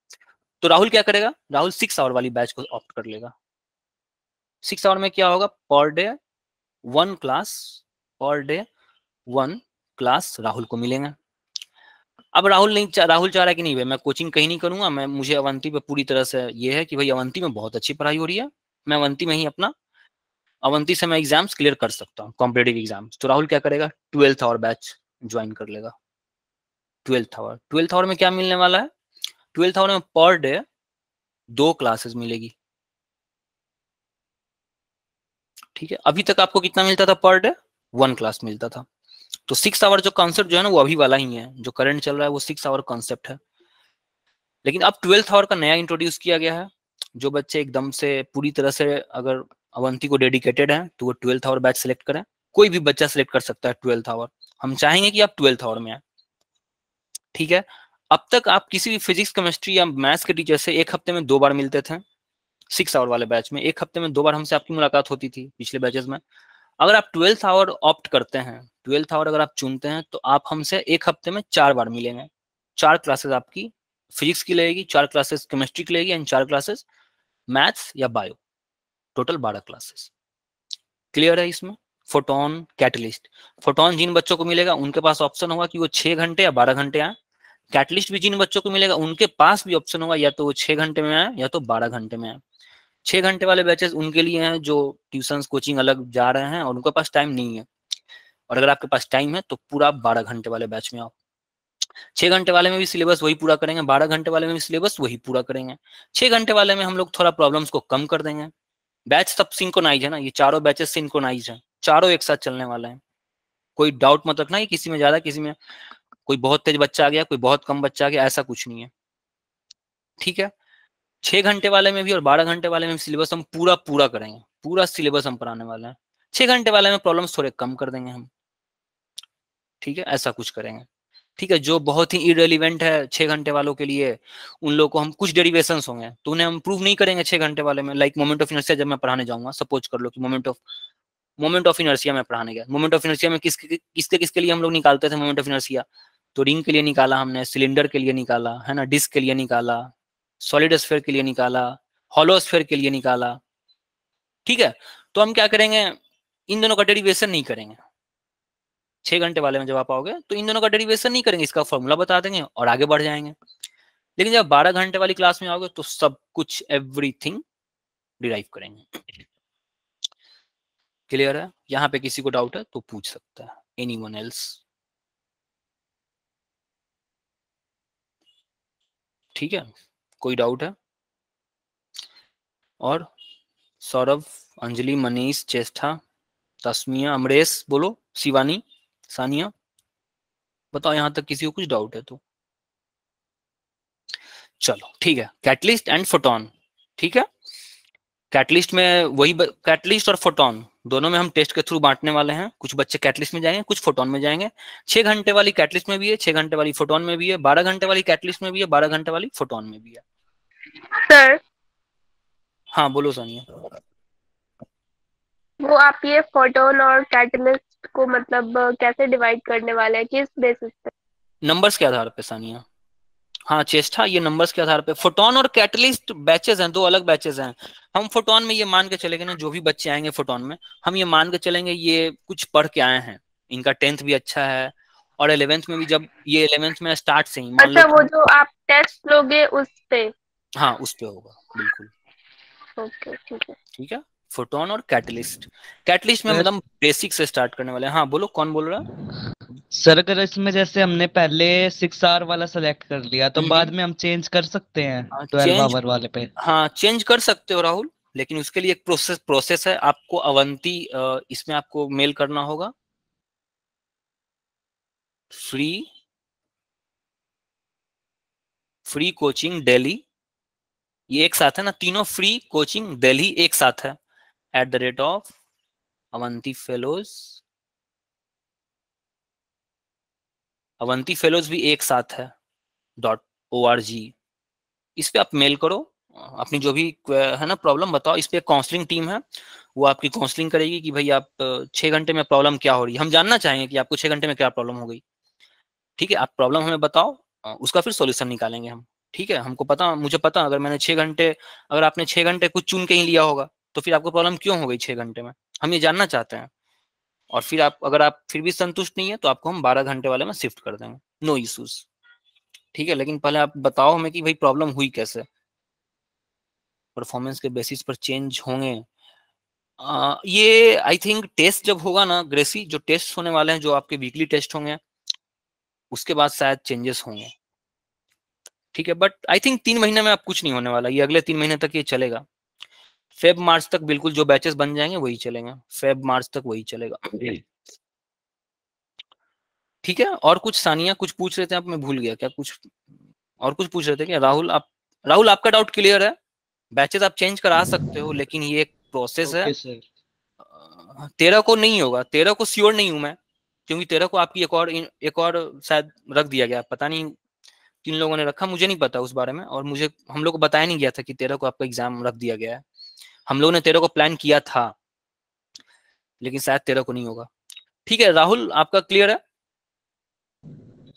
Speaker 1: तो राहुल क्या करेगा, राहुल 6 आवर वाली बैच को ऑप्ट कर लेगा। 6 आवर में क्या होगा, per day 1 class, per day 1 class Rahul को मिलेंगे। अब राहुल चाह रहा है कि नहीं भाई मैं कोचिंग कहीं नहीं करूंगा, मैं मुझे अवंती पे पूरी तरह से ये है कि भाई अवंती में बहुत अच्छी पढ़ाई हो रही है, मैं अवंती में ही अपना, अवंती से मैं एग्जाम्स क्लियर कर सकता हूँ, कॉम्पिटेटिव एग्जाम्स। तो राहुल क्या करेगा, 12th आवर बैच ज्वाइन कर लेगा। 12th आवर में क्या मिलने वाला है, 12th आवर में पर डे 2 क्लासेस मिलेगी। ठीक है, अभी तक आपको कितना मिलता था, पर डे 1 क्लास मिलता था। तो 6 आवर जो कॉन्सेप्ट जो है ना वो अभी वाला ही है, जो करंट चल रहा है वो 6 आवर कॉन्सेप्ट है। लेकिन अब 12th आवर का नया इंट्रोड्यूस किया गया है। जो बच्चे एकदम से पूरी तरह से अगर अवंती को डेडिकेटेड है तो वो 12th आवर बैच सेलेक्ट करें। कोई भी बच्चा सेलेक्ट कर सकता है 12th आवर। हम चाहेंगे कि आप 12th आवर में आए, ठीक है। अब तक आप किसी भी फिजिक्स, केमिस्ट्री या मैथ्स के टीचर से 1 हफ्ते में 2 बार मिलते थे। 6 आवर वाले बैच में 1 हफ्ते में 2 बार हमसे आपकी मुलाकात होती थी पिछले बैचेस में। अगर आप 12th आवर ऑप्ट करते हैं, 12th आवर अगर आप चुनते हैं, तो आप हमसे 1 हफ्ते में 4 बार मिलेंगे। 4 क्लासेस आपकी फिजिक्स की लगेगी, 4 क्लासेस केमिस्ट्री की लगेगी एंड 4 क्लासेस मैथ्स या बायो, टोटल 12 क्लासेस। क्लियर है इसमें? Photon, catalyst. फोटोन जिन बच्चों को मिलेगा उनके पास ऑप्शन होगा कि वो 6 घंटे या 12 घंटे आए। कैटलिस्ट भी जिन बच्चों को मिलेगा उनके पास भी ऑप्शन होगा या तो वो 6 घंटे में आए या तो 12 घंटे में आए। 6 घंटे वाले बैचेस उनके लिए हैं जो ट्यूशंस कोचिंग अलग जा रहे हैं और उनके पास टाइम नहीं है। और अगर आपके पास टाइम है तो पूरा 12 घंटे वाले बैच में आओ। 6 घंटे वाले में भी सिलेबस वही पूरा करेंगे, 12 घंटे वाले में भी सिलेबस वही पूरा करेंगे। 6 घंटे वाले में हम लोग थोड़ा प्रॉब्लम्स को कम कर देंगे। बैच सब सिंक्रोनाइज है ना, ये चारों बैचेस सिंक्रोनाइज है, चारों एक साथ चलने वाले हैं। कोई डाउट मत रखना कि किसी में ज्यादा, किसी में कोई बहुत तेज बच्चा आ गया, कोई बहुत कम बच्चा आ गया, ऐसा कुछ नहीं है, ठीक है। 6 घंटे वाले में भी और 12 घंटे वाले में सिलेबस हम पूरा पूरा करेंगे, पूरा सिलेबस हम पढ़ाने वाले हैं। 6 घंटे वाले में प्रॉब्लम्स थोड़े कम कर देंगे हम, ठीक है, ऐसा कुछ करेंगे, ठीक है। जो बहुत ही इरेलीवेंट है 6 घंटे वालों के लिए, उन लोगों को हम कुछ डेरिवेशंस होंगे तो उन्हें हम प्रूव नहीं करेंगे 6 घंटे वाले में। लाइक मोमेंट ऑफ इनर्शिया जब मैं पढ़ाने जाऊंगा, सपोज कर लो कि मोमेंट ऑफ इनर्शिया में पढ़ाने गया। मोमेंट ऑफ इनर्शिया में किसके किसके लिए हम लोग निकालते थे मोमेंट ऑफ इनर्शिया? तो रिंग के लिए निकाला हमने, सिलेंडर के लिए निकाला है ना, डिस्क के लिए निकाला, सॉलिड स्फीयर के लिए निकाला, हॉलो स्फीयर के लिए निकाला, ठीक है। तो हम क्या करेंगे, इन दोनों का डेरिवेशन नहीं करेंगे। 6 घंटे वाले में जब आप आओगे तो इन दोनों का डेरिवेशन नहीं करेंगे, इसका फॉर्मूला बता देंगे और आगे बढ़ जाएंगे। लेकिन जब 12 घंटे वाली क्लास में आओगे तो सब कुछ एवरीथिंग डिराइव करेंगे। क्लियर है? यहाँ पे किसी को डाउट है तो पूछ सकता है। Anyone else? ठीक है, कोई डाउट है? और सौरभ, अंजलि, मनीष, चेष्टा, तस्मिया, अमरेश, बोलो, शिवानी, सानिया, बताओ यहाँ तक किसी को कुछ डाउट है तो। चलो ठीक है, कैटलिस्ट एंड फोटोन, ठीक है। कैटलिस्ट में वही कैटलिस्ट और फोटोन दोनों में हम टेस्ट के थ्रू बांटने वाले हैं। कुछ बच्चे कैटलिस्ट में जाएंगे, कुछ फोटोन में जाएंगे। 6 घंटे वाली कैटलिस्ट में भी है, 6 घंटे वाली फोटोन में भी है, 12 घंटे वाली कैटलिस्ट में भी है, 12 घंटे वाली फोटोन में भी है।
Speaker 4: सर,
Speaker 1: हाँ बोलो सानिया।
Speaker 4: वो आप ये फोटोन और कैटलिस्ट को मतलब कैसे डिवाइड करने वाले हैं, किस बेसिस पे?
Speaker 1: नंबर्स के आधार पे सानिया। हाँ चेष्टा, ये नंबर्स के आधार पे। फोटोन और कैटलिस्ट बैचेस हैं, 2 अलग बैचेस हैं। हम फोटोन में ये मान के चलेंगे ना, जो भी बच्चे आएंगे फोटोन में, हम ये मान के चलेंगे ये कुछ पढ़ के आए हैं, इनका 10th भी अच्छा है और 11th में भी, जब ये 11th में स्टार्ट से ही मान लो।
Speaker 4: अच्छा, वो जो आप टेस्ट लोगे उस पे?
Speaker 1: हाँ उस पे होगा बिल्कुल।
Speaker 4: ओके, ठीक है।
Speaker 1: ठीक है, फोटोन और कैटलिस्ट। कैटलिस्ट में मतलब बेसिक से स्टार्ट करने वाले हैं। हाँ बोलो, कौन बोल रहा है?
Speaker 2: सर अगर इसमें जैसे हमने पहले 6 आवर वाला सेलेक्ट कर लिया तो बाद में हम चेंज कर सकते हैं 12
Speaker 1: चेंज,
Speaker 2: आवर वाले पे?
Speaker 1: हाँ चेंज कर सकते हो राहुल, लेकिन उसके लिए एक प्रोसेस है। आपको अवंती इसमें आपको मेल करना होगा, फ्री कोचिंग दिल्ली, ये एक साथ है ना, तीनों फ्री कोचिंग दिल्ली एक साथ है, @of Avanti fellows. Avanti fellows भी एक साथ है .org। इस पे आप मेल करो, अपनी जो भी है ना प्रॉब्लम बताओ। इस पे काउंसलिंग टीम है, वो आपकी काउंसलिंग करेगी कि भाई आप 6 घंटे में प्रॉब्लम क्या हो रही है। हम जानना चाहेंगे कि आपको 6 घंटे में क्या प्रॉब्लम हो गई, ठीक है। आप प्रॉब्लम हमें बताओ, उसका फिर सॉल्यूशन निकालेंगे हम, ठीक है। हमको पता, मुझे पता, अगर मैंने 6 घंटे, अगर आपने 6 घंटे कुछ चुन के ही लिया होगा तो फिर आपको प्रॉब्लम क्यों हो गई 6 घंटे में, हम ये जानना चाहते हैं। और फिर आप, अगर आप फिर भी संतुष्ट नहीं है तो आपको हम 12 घंटे वाले में शिफ्ट कर देंगे, नो इश्यूज, ठीक है। लेकिन पहले आप बताओ हमें कि भाई प्रॉब्लम हुई कैसे। परफॉर्मेंस के बेसिस पर चेंज होंगे, ये आई थिंक टेस्ट जब होगा ना ग्रेसी, जो टेस्ट होने वाले हैं, जो आपके वीकली टेस्ट होंगे, उसके बाद शायद चेंजेस होंगे, ठीक है। बट आई थिंक 3 महीने में आप कुछ नहीं होने वाला, ये अगले 3 महीने तक ये चलेगा। फेब मार्च तक बिल्कुल जो बैचेस बन जाएंगे वही चलेंगे, फेब मार्च तक वही चलेगा। ठीक है, और कुछ सानिया कुछ पूछ रहे थे आप, मैं भूल गया क्या, कुछ और कुछ पूछ रहे थे क्या? राहुल आपका डाउट क्लियर है? बैचेस आप चेंज करा सकते हो, लेकिन ये एक प्रोसेस है।
Speaker 2: Okay sir.
Speaker 1: 13 को नहीं होगा, 13 को श्योर नहीं हूं मैं, क्योंकि 13 को आपकी एक और शायद रख दिया गया, पता नहीं किन लोगों ने रखा, मुझे नहीं पता उस बारे में, और मुझे हम लोग को बताया नहीं गया था कि 13 को आपका एग्जाम रख दिया गया है। हम लोगों ने 13 को प्लान किया था, लेकिन शायद 13 को नहीं होगा। ठीक है राहुल, आपका क्लियर है?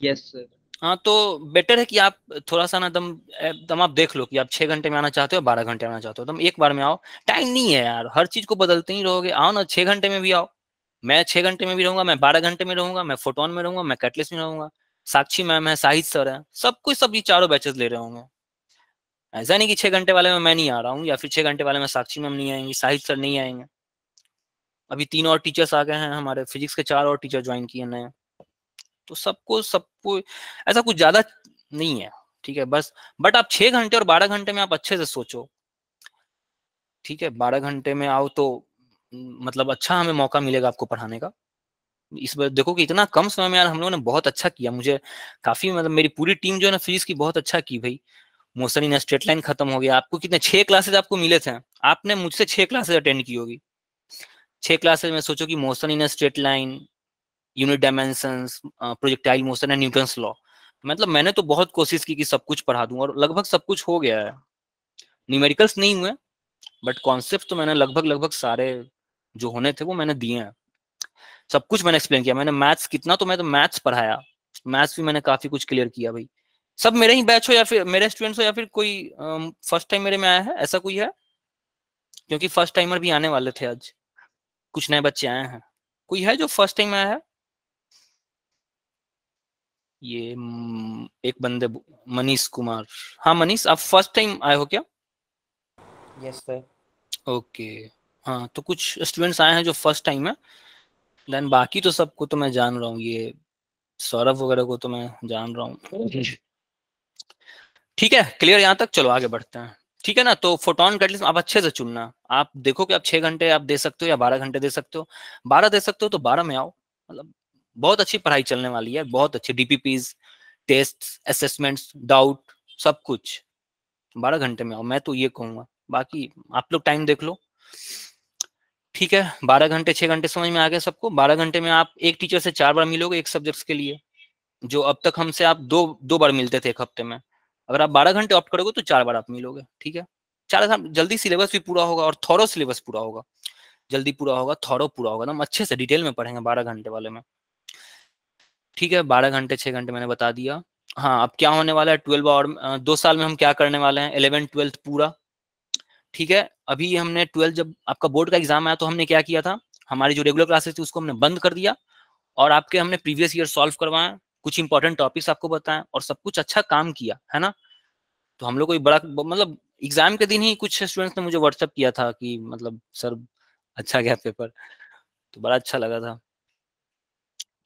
Speaker 2: Yes sir.
Speaker 1: हाँ, तो बेटर है कि आप थोड़ा सा ना दम आप देख लो कि आप 6 घंटे में आना चाहते हो, 12 घंटे में आना चाहते हो, तुम एक बार में आओ। टाइम नहीं है यार, हर चीज को बदलते ही रहोगे, आओ ना 6 घंटे में भी आओ। मैं 6 घंटे में भी रहूंगा, मैं 12 घंटे में रहूंगा, मैं फोटोन में रहूंगा, मैं कैटलिस्ट में रहूंगा, साक्षी मैम है, साहिद सर है, सब कुछ, सब ये चारों बैचेस ले रहे होंगे। ऐसा नहीं कि 6 घंटे वाले में मैं नहीं आ रहा हूँ, या फिर 6 घंटे वाले में साक्षी मैम नहीं आएंगी, साहिद सर नहीं आएंगे। अभी 3 और टीचर्स आ गए हैं हमारे, फिजिक्स के 4 और टीचर ज्वाइन किए नए। तो सबको ऐसा कुछ ज्यादा नहीं है, ठीक है बस। बट आप 6 घंटे और 12 घंटे में आप अच्छे से सोचो, ठीक है? 12 घंटे में आओ तो मतलब अच्छा हमें मौका मिलेगा आपको पढ़ाने का। इस बार देखो कि इतना कम समय में यार हम लोगों ने बहुत अच्छा किया, मुझे काफी मतलब मेरी पूरी टीम जो है ना फिजिक्स की बहुत अच्छा की भाई। मोसनी ने स्ट्रेट लाइन खत्म हो गया, आपको कितने 6 क्लासेस आपको मिले थे, आपने मुझसे 6 क्लासेस अटेंड की होगी। 6 क्लासेस में सोचो कि मोसनी ने straight line, unit dimensions, projectile motion and Newton's law, मतलब मैंने तो बहुत कोशिश की कि सब कुछ पढ़ा दूं, और लगभग सब कुछ हो गया है। न्यूमेरिकल्स नहीं हुए, बट कॉन्सेप्ट तो मैंने लगभग सारे जो होने थे वो मैंने दिए हैं। सब कुछ मैंने एक्सप्लेन किया, मैंने मैथ्स कितना, तो मैं तो मैथ्स पढ़ाया, मैथ्स भी मैंने काफी कुछ क्लियर किया भाई। सब मेरे ही बैच हो या फिर मेरे स्टूडेंट्स हो, या फिर कोई फर्स्ट टाइम मेरे में आया है, ऐसा कोई है? क्योंकि फर्स्ट टाइमर भी आने वाले थे आज, कुछ नए बच्चे आए हैं, कोई है जो फर्स्ट टाइम आया है? ये एक बंदे, मनीष कुमार। हाँ मनीष, आप फर्स्ट टाइम आए हो क्या?
Speaker 5: Yes sir.
Speaker 1: ओके, हाँ तो कुछ स्टूडेंट्स आए हैं जो फर्स्ट टाइम है, देन बाकी तो सबको तो मैं जान रहा हूँ, ये सौरभ वगैरह को तो मैं जान रहा हूँ। ठीक है, क्लियर यहाँ तक? चलो आगे बढ़ते हैं, ठीक है ना? तो फोटोन कैटलिस्ट आप अच्छे से चुनना, आप देखो कि आप 6 घंटे आप दे सकते हो या 12 घंटे दे सकते हो। 12 दे सकते हो तो 12 में आओ, मतलब बहुत अच्छी पढ़ाई चलने वाली है, बहुत अच्छी डीपीपीज, टेस्ट, असेसमेंट्स, डाउट, सब कुछ 12 घंटे में आओ, मैं तो ये कहूंगा। बाकी आप लोग टाइम देख लो, ठीक है? 12 घंटे 6 घंटे समझ में आ गया सबको? 12 घंटे में आप एक टीचर से 4 बार मिलोगे एक सब्जेक्ट के लिए, जो अब तक हमसे आप दो बार मिलते थे एक हफ्ते में। अगर आप 12 घंटे ऑप्ट करोगे तो 4 बार आप मिलोगे, ठीक है? 4 जल्दी सिलेबस भी पूरा होगा, और थॉरो सिलेबस पूरा होगा, जल्दी पूरा होगा, थॉरो पूरा होगा, हम अच्छे से डिटेल में पढ़ेंगे 12 घंटे वाले में, ठीक है? 12 घंटे 6 घंटे मैंने बता दिया। हाँ, अब क्या होने वाला है 12 और 2 साल में हम क्या करने वाले हैं, 11th 12th पूरा, ठीक है? अभी हमने 12 जब आपका बोर्ड का एग्जाम आया तो हमने क्या किया था, हमारी जो रेगुलर क्लासेस थी उसको हमने बंद कर दिया, और आपके हमने प्रीवियस ईयर सॉल्व करवाए, कुछ इंपॉर्टेंट टॉपिक्स आपको बताएं, और सब कुछ अच्छा काम किया है ना? तो हम लोग को बड़ा मतलब एग्जाम के दिन ही कुछ स्टूडेंट्स ने मुझे व्हाट्सएप किया था कि मतलब सर अच्छा गया पेपर, तो बड़ा अच्छा लगा था।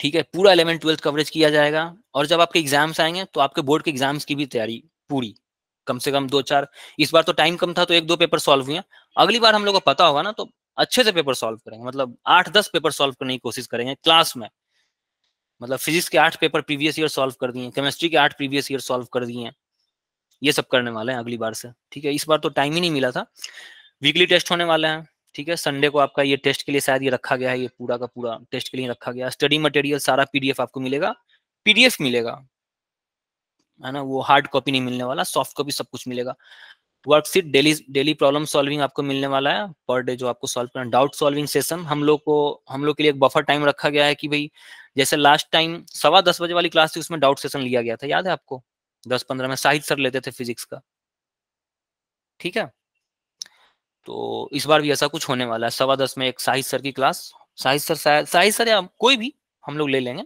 Speaker 1: ठीक है, पूरा 11th 12th कवरेज किया जाएगा, और जब आपके एग्जाम्स आएंगे तो आपके बोर्ड के एग्जाम्स की भी तैयारी पूरी, कम से कम 2-4, इस बार तो टाइम कम था तो 1-2 पेपर सॉल्व हुए, अगली बार हम लोग को पता होगा ना तो अच्छे से पेपर सॉल्व करेंगे, मतलब 8-10 पेपर सॉल्व करने की कोशिश करेंगे क्लास में। मतलब फिजिक्स के 8 पेपर प्रीवियस ईयर सॉल्व कर दिए, केमिस्ट्री के 8 प्रीवियस ईयर सॉल्व कर दिए, ये सब करने वाले हैं अगली बार से, ठीक है? इस बार तो टाइम ही नहीं मिला था। वीकली टेस्ट होने वाले हैं, ठीक है? संडे को आपका ये टेस्ट के लिए शायद ये रखा गया है, ये पूरा का पूरा टेस्ट के लिए रखा गया। स्टडी मटेरियल सारा पीडीएफ आपको मिलेगा, पीडीएफ मिलेगा, है ना? वो हार्ड कॉपी नहीं मिलने वाला, सॉफ्ट कॉपी सब कुछ मिलेगा। वर्कशीट, डेली प्रॉब्लम सॉल्विंग आपको मिलने वाला है पर डे, जो आपको सॉल्व करना। डाउट सॉल्विंग सेशन हम लोग के लिए एक बफर टाइम रखा गया है कि भाई जैसे लास्ट टाइम 10:15 बजे वाली क्लास थी उसमें डाउट सेशन लिया गया था, याद है आपको? 10-15 में साहिद सर लेते थे फिजिक्स का, ठीक है? तो इस बार भी ऐसा कुछ होने वाला है, 10:15 में एक साहिद सर की क्लास, साहिद सर या कोई भी हम लोग ले लेंगे,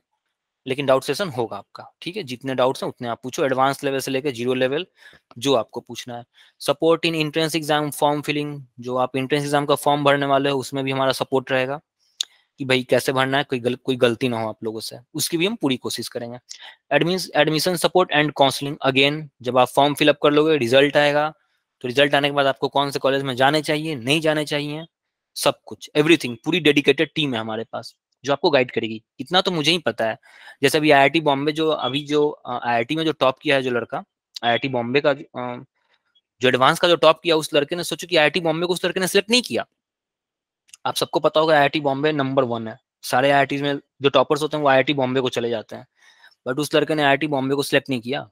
Speaker 1: लेकिन डाउट सेशन होगा आपका, ठीक है? जितने डाउट्स हैं उतने आप पूछो, एडवांस लेवल से लेकर 0 लेवल जो आपको पूछना है। Support in entrance exam form filling, जो आप एंट्रेंस एग्जाम का फॉर्म भरने वाले हो उसमें भी हमारा सपोर्ट रहेगा कि भाई कैसे भरना है, कोई गलती ना हो आप लोगों से, उसकी भी हम पूरी कोशिश करेंगे। Admission support and counselling, again जब आप फॉर्म फिलअप कर लोगे रिजल्ट आएगा, तो रिजल्ट आने के बाद आपको कौन से कॉलेज में जाने चाहिए, नहीं जाने चाहिए, सब कुछ एवरीथिंग, पूरी डेडिकेटेड टीम है हमारे पास। जो आपको गाइड करेगी। इतना तो मुझे ही पता है। जैसे अभी आईआईटी बॉम्बे जो अभी जो आईआईटी में जो टॉप किया है जो लड़का, आईआईटी बॉम्बे का जो एडवांस का जो टॉप किया, उस लड़के ने, सोचो कि आईआईटी बॉम्बे को उस लड़के ने सिलेक्ट नहीं किया। आप सबको पता होगा आईआईटी बॉम्बे नंबर 1 है, सारे आईआईटी में जो टॉपर्स होते हैं वो आईआईटी बॉम्बे को चले जाते हैं, बट उस लड़के ने आईआईटी बॉम्बे को सिलेक्ट नहीं किया,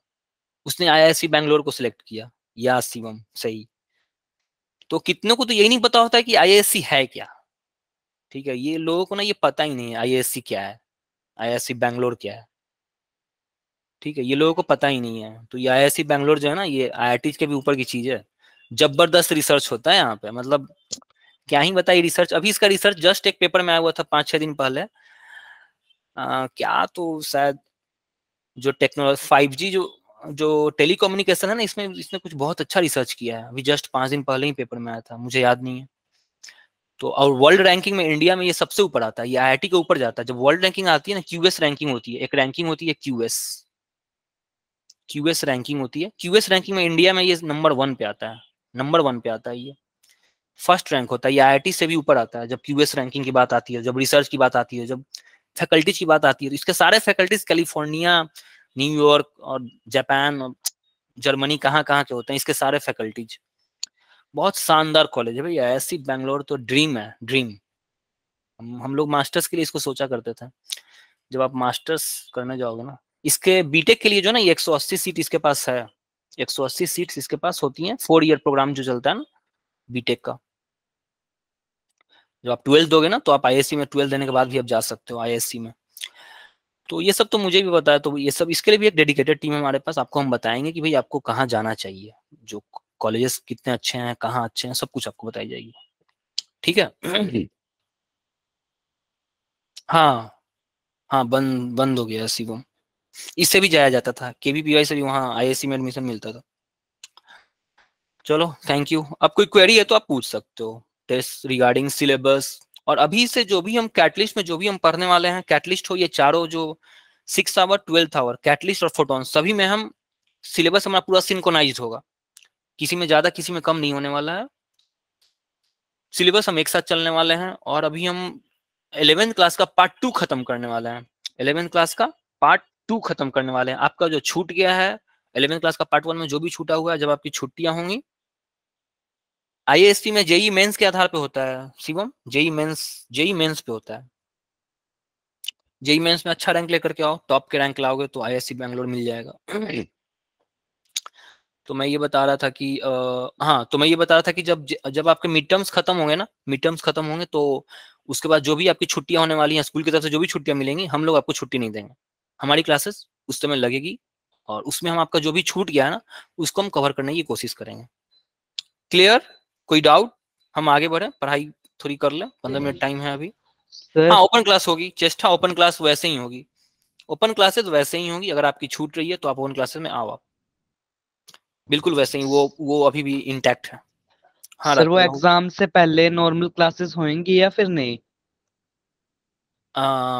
Speaker 1: उसने आईआईएससी बैंगलोर को सिलेक्ट किया। या शिवम सही। तो कितनों को तो यही नहीं पता होता है कि आईआईएससी है क्या। ठीक है, ये लोगों को ना ये पता ही नहीं है आईआईएससी क्या है, आईआईएससी बैंगलोर क्या है। ठीक है, ये लोगों को पता ही नहीं है। तो ये आईआईएससी बैंगलोर जो है ना, ये आईआईटी के भी ऊपर की चीज है। जबरदस्त रिसर्च होता है यहाँ पे, मतलब क्या ही बताइए रिसर्च। अभी इसका रिसर्च जस्ट एक पेपर में आया हुआ था 5-6 दिन पहले। क्या तो शायद जो टेक्नोलॉजी 5G जो जो टेलीकम्युनिकेशन है ना, इसमें इसने कुछ बहुत अच्छा रिसर्च किया है। अभी जस्ट 5 दिन पहले ही पेपर में आया था, मुझे याद नहीं है। तो और वर्ल्ड रैंकिंग में इंडिया में ये सबसे ऊपर आता है, ये आईआईटी के ऊपर जाता है। जब वर्ल्ड रैंकिंग आती है ना, क्यूएस रैंकिंग होती है, एक रैंकिंग होती है क्यूएस रैंकिंग होती है। क्यूएस रैंकिंग में इंडिया में ये नंबर 1 पे आता है, नंबर 1 पे आता है, ये फर्स्ट रैंक होता है। ये आईआईटी से भी ऊपर आता है जब क्यूएस रैंकिंग की बात आती है, जब रिसर्च की बात आती है, जब फैकल्टीज की बात आती है। तो इसके सारे फैकल्टीज कैलिफोर्निया, न्यूयॉर्क और जापान और जर्मनी कहाँ कहाँ के होते हैं, इसके सारे फैकल्टीज। बहुत शानदार कॉलेज है भाई आईआईएससी बैंगलोर, तो ड्रीम है, ड्रीम। हम लोग मास्टर्स के लिए इसको सोचा करते थे। जब आप मास्टर्स करने जाओगे ना, इसके बीटेक के लिए जो ना, ये 180 सीट इसके पास है, 180 सीट्स इसके पास होती हैं। 4 ईयर प्रोग्राम जो चलता है ना बीटेक का। जब आप 12th दोगे ना, तो आप आईआईएससी में 12th देने के बाद भी आप जा सकते हो आईआईएससी में। तो ये सब तो मुझे भी पता है। तो ये सब, इसके लिए भी एक डेडिकेटेड टीम है हमारे पास। आपको हम बताएंगे कि भाई आपको कहाँ जाना चाहिए, जो कॉलेजेस कितने अच्छे हैं, कहाँ अच्छे हैं, सब कुछ आपको बताई जाएगी। ठीक है। हाँ हाँ, बंद हो गया शिवम। इससे भी जाया जाता था, केवीपीवाई से भी वहाँ आईआईएससी में एडमिशन मिलता था। चलो थैंक यू। अब कोई क्वेरी है तो आप पूछ सकते हो, टेस्ट रिगार्डिंग सिलेबस। और अभी से जो भी हम कैटलिस्ट में जो भी हम पढ़ने वाले हैं, कैटलिस्ट हो ये चारों जो 6 आवर 12th आवर, कैटलिस्ट और फोटोन, सभी में हम सिलेबस हमारा पूरा सिंक्रोनाइज होगा, किसी में ज्यादा किसी में कम नहीं होने वाला है। सिलेबस हम एक साथ चलने वाले हैं। और अभी हम 11th क्लास का पार्ट 2 खत्म करने वाले हैं। 11th क्लास का पार्ट 2 खत्म करने वाले हैं। आपका जो छूट गया है 11th क्लास का पार्ट 1 में, जो भी छूटा हुआ है, जब आपकी छुट्टियां होंगी, आईएएससी में जेई मेंस के आधार पे होता है शिवम, जेई मेंस पे होता है। जेई मेंस में अच्छा रैंक लेकर के आओ, टॉप के रैंक लाओगे तो आईएससी बैंगलोर मिल जाएगा। तो मैं ये बता रहा था कि हाँ, तो मैं ये बता रहा था कि जब आपके मिड टर्म्स खत्म होंगे ना, मिड टर्म्स खत्म होंगे, तो उसके बाद जो भी आपकी छुट्टियां होने वाली हैं, स्कूल की तरफ से जो भी छुट्टियां मिलेंगी, हम लोग आपको छुट्टी नहीं देंगे। हमारी क्लासेस उस समय लगेगी और उसमें हम आपका जो भी छूट गया है ना, उसको हम कवर करने की कोशिश करेंगे। क्लियर? कोई डाउट? हम आगे बढ़े, पढ़ाई थोड़ी कर ले, 15 मिनट टाइम है अभी। हाँ, ओपन क्लास होगी, चेष्टा ओपन क्लास वैसे ही होगी, ओपन क्लासेस वैसे ही होंगी। अगर आपकी छूट रही है तो आप ओपन क्लासेस में आओ, आप बिल्कुल वैसे ही, वो अभी भी इंटैक्ट है। हाँ
Speaker 2: सर, वो एग्जाम से पहले नॉर्मल क्लासेस होंगी या फिर नहीं?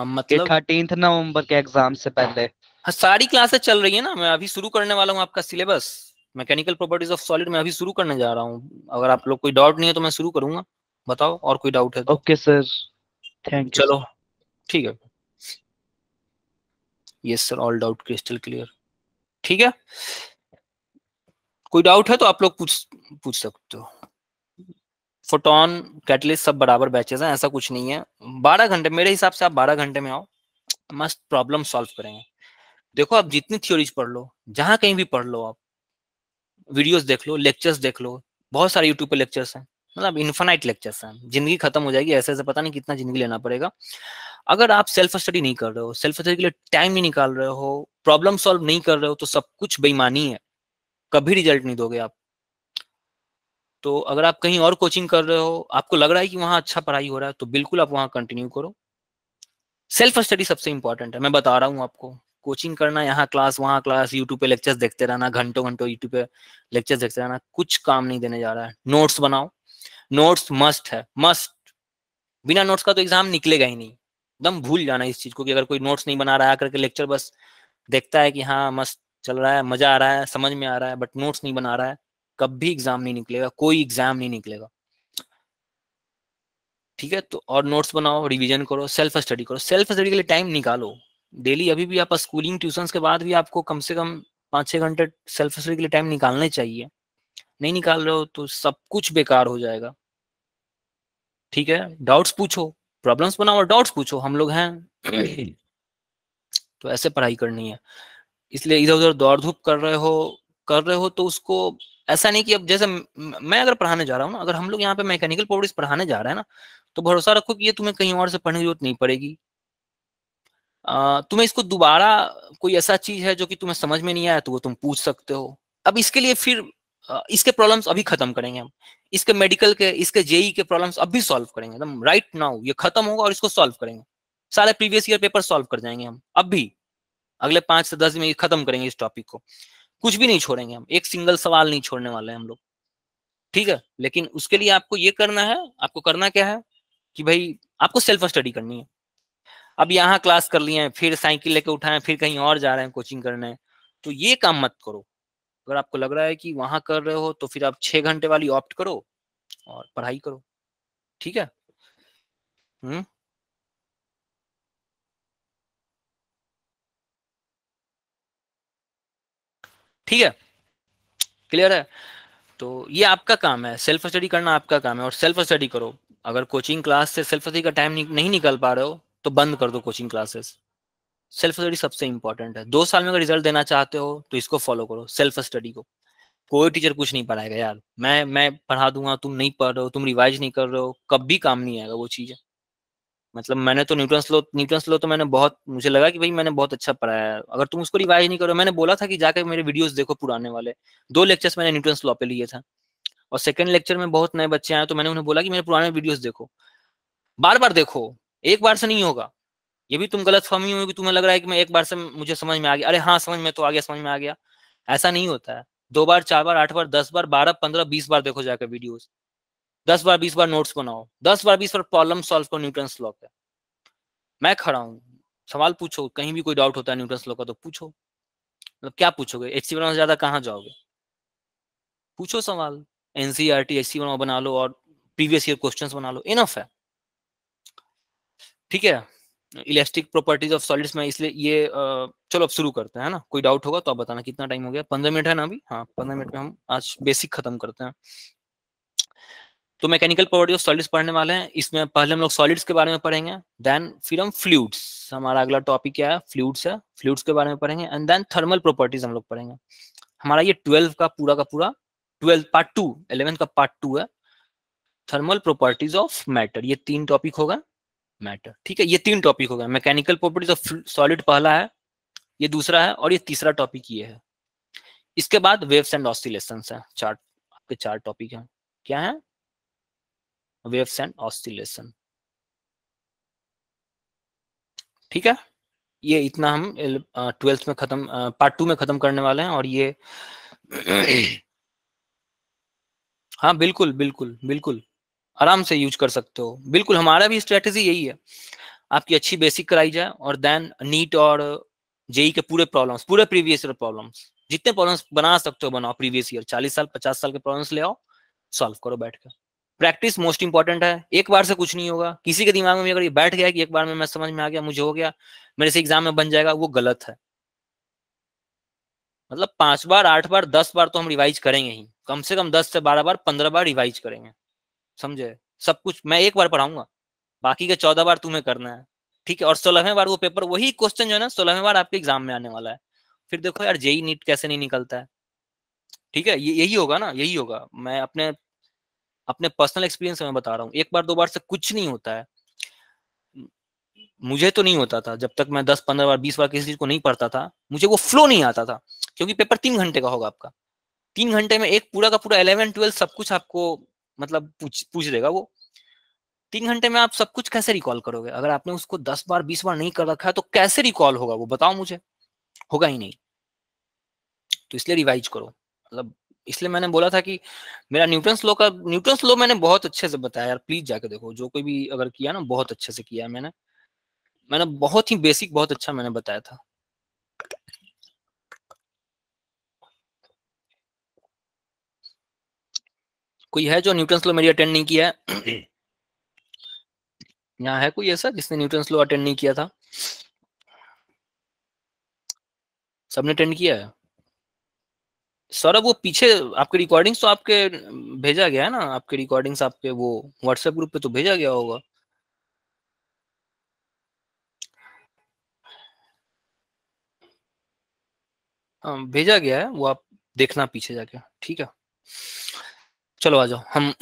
Speaker 1: मतलब
Speaker 2: 13 नवंबर के एग्जाम से पहले।
Speaker 1: हाँ, सारी क्लासेस चल रही है ना। मैं अभी शुरू करने वाला हूँ आपका syllabus, mechanical properties of solid में अभी शुरू करने जा रहा हूँ। अगर आप लोग कोई डाउट नहीं है तो मैं शुरू करूंगा। बताओ और कोई डाउट है तो।
Speaker 2: Okay sir, thank you.
Speaker 1: चलो ठीक है। Yes sir, all doubt crystal clear. ठीक है, कोई डाउट है तो आप लोग पूछ सकते हो। फोटोन, कैटलिस्ट सब बराबर बैचेस हैं, ऐसा कुछ नहीं है। 12 घंटे मेरे हिसाब से, आप 12 घंटे में आओ, मस्त प्रॉब्लम सॉल्व करेंगे। देखो, आप जितनी थ्योरीज पढ़ लो, जहां कहीं भी पढ़ लो, आप वीडियोस देख लो, लेक्चर्स देख लो, बहुत सारे यूट्यूब पे लेक्चर्स हैं, मतलब इन्फिनाइट लेक्चर्स हैं। जिंदगी खत्म हो जाएगी ऐसे ऐसे, पता नहीं कितना जिंदगी लेना पड़ेगा। अगर आप सेल्फ स्टडी नहीं कर रहे हो, सेल्फ स्टडी के लिए टाइम नहीं निकाल रहे हो, प्रॉब्लम सॉल्व नहीं कर रहे हो, तो सब कुछ बेईमानी है, कभी रिजल्ट नहीं दोगे आप। तो अगर आप कहीं और कोचिंग कर रहे हो, आपको लग रहा है कि वहां अच्छा पढ़ाई हो रहा है, तो बिल्कुल आप वहां कंटिन्यू करो। सेल्फ स्टडी सबसे इंपॉर्टेंट है, मैं बता रहा हूँ आपको। कोचिंग करना, यहाँ क्लास वहाँ क्लास, यूट्यूब पे लेक्चर्स देखते रहना, घंटों घंटों यूट्यूब पे लेक्चर्स देखते रहना, कुछ काम नहीं देने जा रहा है। नोट्स बनाओ, नोट्स मस्ट है, मस्ट। बिना नोट्स का तो एग्जाम निकलेगा ही नहीं। एकदम भूल जाना इस चीज को, कि अगर कोई नोट्स नहीं बना रहा है, करके लेक्चर बस देखता है कि हाँ मस्त चल रहा है, मजा आ रहा है, समझ में आ रहा है, बट नोट्स नहीं बना रहा है, कभी एग्जाम नहीं निकलेगा, कोई एग्जाम नहीं निकलेगा। ठीक है। तो और नोट्स बनाओ, रिवीजन करो, सेल्फ स्टडी करो। सेल्फ स्टडी के लिए टाइम निकालो डेली। अभी भी आप स्कूलिंग ट्यूशंस के बाद भी आपको कम से कम 5-6 घंटे सेल्फ स्टडी के लिए टाइम निकालने चाहिए। नहीं निकाल रहे हो तो सब कुछ बेकार हो जाएगा। ठीक है, डाउट्स पूछो, प्रॉब्लम्स बनाओ और डाउट्स पूछो, हम लोग हैं। तो ऐसे पढ़ाई करनी है। इसलिए इधर उधर दौड़ धूप कर रहे हो तो उसको ऐसा नहीं कि अब जैसे मैं अगर पढ़ाने जा रहा हूँ ना, अगर हम लोग यहाँ पे मैकेनिकल प्रॉपर्टीज पढ़ाने जा रहे हैं ना, तो भरोसा रखो कि ये तुम्हें कहीं और से पढ़ने की जरूरत नहीं पड़ेगी। तुम्हें इसको दोबारा कोई ऐसा चीज है जो कि तुम्हें समझ में नहीं आया तो वो तुम पूछ सकते हो। अब इसके लिए फिर इसके प्रॉब्लम्स अभी खत्म करेंगे हम। इसके मेडिकल के, इसके जेई के प्रॉब्लम्स अभी सॉल्व करेंगे एकदम राइट नाउ। ये खत्म होगा और इसको सॉल्व करेंगे। सारे प्रीवियस ईयर पेपर सॉल्व कर जाएंगे हम अभी। अगले 5 से 10 दिन में खत्म करेंगे इस टॉपिक को। कुछ भी नहीं छोड़ेंगे हम, एक सिंगल सवाल नहीं छोड़ने वाले हैं हम लोग। ठीक है, लेकिन उसके लिए आपको ये करना है, आपको करना क्या है कि भाई आपको सेल्फ स्टडी करनी है। अब यहाँ क्लास कर लिए हैं, फिर साइकिल लेके उठाए, फिर कहीं और जा रहे हैं कोचिंग करने, तो ये काम मत करो। अगर आपको लग रहा है कि वहां कर रहे हो तो फिर आप 6 घंटे वाली ऑप्ट करो और पढ़ाई करो। ठीक है। ठीक है, क्लियर है। तो ये आपका काम है, सेल्फ स्टडी करना आपका काम है और सेल्फ स्टडी करो। अगर कोचिंग क्लास से सेल्फ स्टडी का टाइम नहीं निकल पा रहे हो तो बंद कर दो कोचिंग क्लासेस। सेल्फ स्टडी सबसे इंपॉर्टेंट है। 2 साल में अगर रिजल्ट देना चाहते हो तो इसको फॉलो करो, सेल्फ स्टडी को। कोई टीचर कुछ नहीं पढ़ाएगा यार। मैं पढ़ा दूंगा, तुम नहीं पढ़ रहे हो, तुम रिवाइज नहीं कर रहे हो, कभी काम नहीं आएगा वो चीज। मतलब मैंने तो न्यूटन लो तो मैंने बहुत, मुझे लगा कि भाई मैंने बहुत अच्छा पढ़ाया है। अगर तुम उसको रिवाइज नहीं करो, मैंने बोला था कि जाकर मेरे वीडियोस देखो पुराने वाले। 2 लेक्चर्स मैंने न्यूटन लॉ पे लिए था और सेकंड लेक्चर में बहुत नए बच्चे आए तो मैंने उन्हें बोला कि मेरे पुराने वीडियोस देखो, बार बार देखो, एक बार से नहीं होगा। ये भी तुम गलत फहमी होगी, तुम्हें लग रहा है कि मैं एक बार से मुझे समझ में आ गया। अरे हाँ, समझ में तो आ गया, समझ में आ गया, ऐसा नहीं होता है। 2 बार, 4 बार, 8 बार, 10 बार, 12, 15, 20 बार देखो जाकर वीडियोस। 10 बार 20 बार नोट्स बनाओ, 10 बार 20 बार प्रॉब्लम सॉल्व करो न्यूटन लॉ पे। मैं खड़ा हूँ, सवाल पूछो, कहीं भी कोई डाउट होता है न्यूटन लॉ का तो पूछो। मतलब क्या पूछोगे, HC बनाने से ज्यादा कहाँ जाओगे? पूछो सवाल, NCERT HC बना लो और प्रीवियस ईयर क्वेश्चंस बना लो, इनफ है। ठीक है। इलास्टिक प्रॉपर्टीज ऑफ सॉलिड्स में इसलिए ये चलो अब शुरू करते हैं ना। कोई डाउट होगा तो आप बताना। कितना टाइम हो गया? 15 मिनट है ना अभी? हाँ, 15 मिनट में हम आज बेसिक खत्म करते हैं। तो मैकेनिकल प्रॉपर्टी ऑफ सॉलिड्स पढ़ने वाले हैं। इसमें पहले हम लोग सॉलिड्स के बारे में पढ़ेंगे, देन फिर हम फ्लूइड्स, हमारा अगला टॉपिक क्या है? फ्लूइड्स है। फ्लूइड्स के बारे में पढ़ेंगे एंड देन थर्मल प्रॉपर्टीज हम लोग पढ़ेंगे। हमारा ये 12 का पूरा 12 पार्ट 2, 11 का पार्ट 2 है। थर्मल प्रॉपर्टीज ऑफ मैटर, ये 3 टॉपिक होगा। मैटर, ठीक है, ये 3 टॉपिक हो गए। मैकेनिकल प्रॉपर्टीज ऑफ सॉलिड पहला है, ये दूसरा है और ये तीसरा टॉपिक ये है। इसके बाद वेव्स एंड ऑसिलेशंस है। आपके 4 टॉपिक हैं। क्या है? Waves and oscillation. ठीक है, ये इतना हम 12th में खत्म, पार्ट 2 में खत्म करने वाले हैं। और ये हाँ बिल्कुल बिल्कुल बिल्कुल आराम से यूज कर सकते हो। बिल्कुल, हमारा भी स्ट्रेटेजी यही है, आपकी अच्छी बेसिक कराई जाए और देन नीट और जेई के पूरे प्रॉब्लम्स, पूरे प्रीवियस ईयर प्रॉब्लम्स, जितने प्रॉब्लम्स बना सकते हो बनाओ। प्रीवियस ईयर 40 साल 50 साल के प्रॉब्लम्स ले आओ, सॉल्व करो बैठ कर। प्रैक्टिस मोस्ट इंपॉर्टेंट है। एक बार से कुछ नहीं होगा। किसी के दिमाग में अगर ये बैठ गया कि एक बार में मैं समझ में आ गया, मुझे हो गया, मेरे से एग्जाम में बन जाएगा, वो गलत है। मतलब 5 बार 8 बार 10 बार तो हम रिवाइज करेंगे ही, कम से कम 10 से 12 बार 15 बार रिवाइज करेंगे। समझे? सब कुछ मैं एक बार पढ़ाऊंगा, बाकी के 14 बार तुम्हें करना है। ठीक है, और 16वें बार वो पेपर, वही क्वेश्चन जो है ना 16वें बार आपके एग्जाम में आने वाला है। फिर देखो यार जेई नीट कैसे नहीं निकलता है। ठीक है, यही होगा ना, यही होगा। मैं अपने अपने पर्सनल एक्सपीरियंस से मैं बता रहा हूँ, एक बार 2 बार से कुछ नहीं होता है। मुझे तो नहीं होता था जब तक मैं 10 15 बार 20 बार किसी चीज को नहीं पढ़ता था, मुझे वो फ्लो नहीं आता था। क्योंकि पेपर 3 घंटे का होगा आपका, 3 घंटे में एक पूरा का पूरा 11 12 सब कुछ आपको मतलब पूछ देगा वो। 3 घंटे में आप सब कुछ कैसे रिकॉल करोगे? अगर आपने उसको 10 बार 20 बार नहीं कर रखा है तो कैसे रिकॉल होगा वो, बताओ मुझे। होगा ही नहीं। तो इसलिए रिवाइज करो। मतलब इसलिए मैंने बोला था कि मेरा न्यूटन्स लॉ मैंने बहुत अच्छे से बताया यार, प्लीज जाके देखो। जो कोई भी अगर किया ना, बहुत अच्छे से किया है मैंने बहुत ही बेसिक, बहुत अच्छा मैंने बताया था। कोई है जो न्यूटन्स लॉ मेरी अटेंड नहीं किया है? यहाँ है कोई ऐसा जिसने न्यूटन लॉ अटेंड नहीं किया था? सबने अटेंड किया है? सौरभ वो पीछे आपके रिकॉर्डिंग्स तो आपके भेजा गया है ना, आपके रिकॉर्डिंग्स आपके वो व्हाट्सएप ग्रुप पे तो भेजा गया होगा। हाँ भेजा गया है वो, आप देखना पीछे जाके, ठीक है। चलो आ जाओ, हम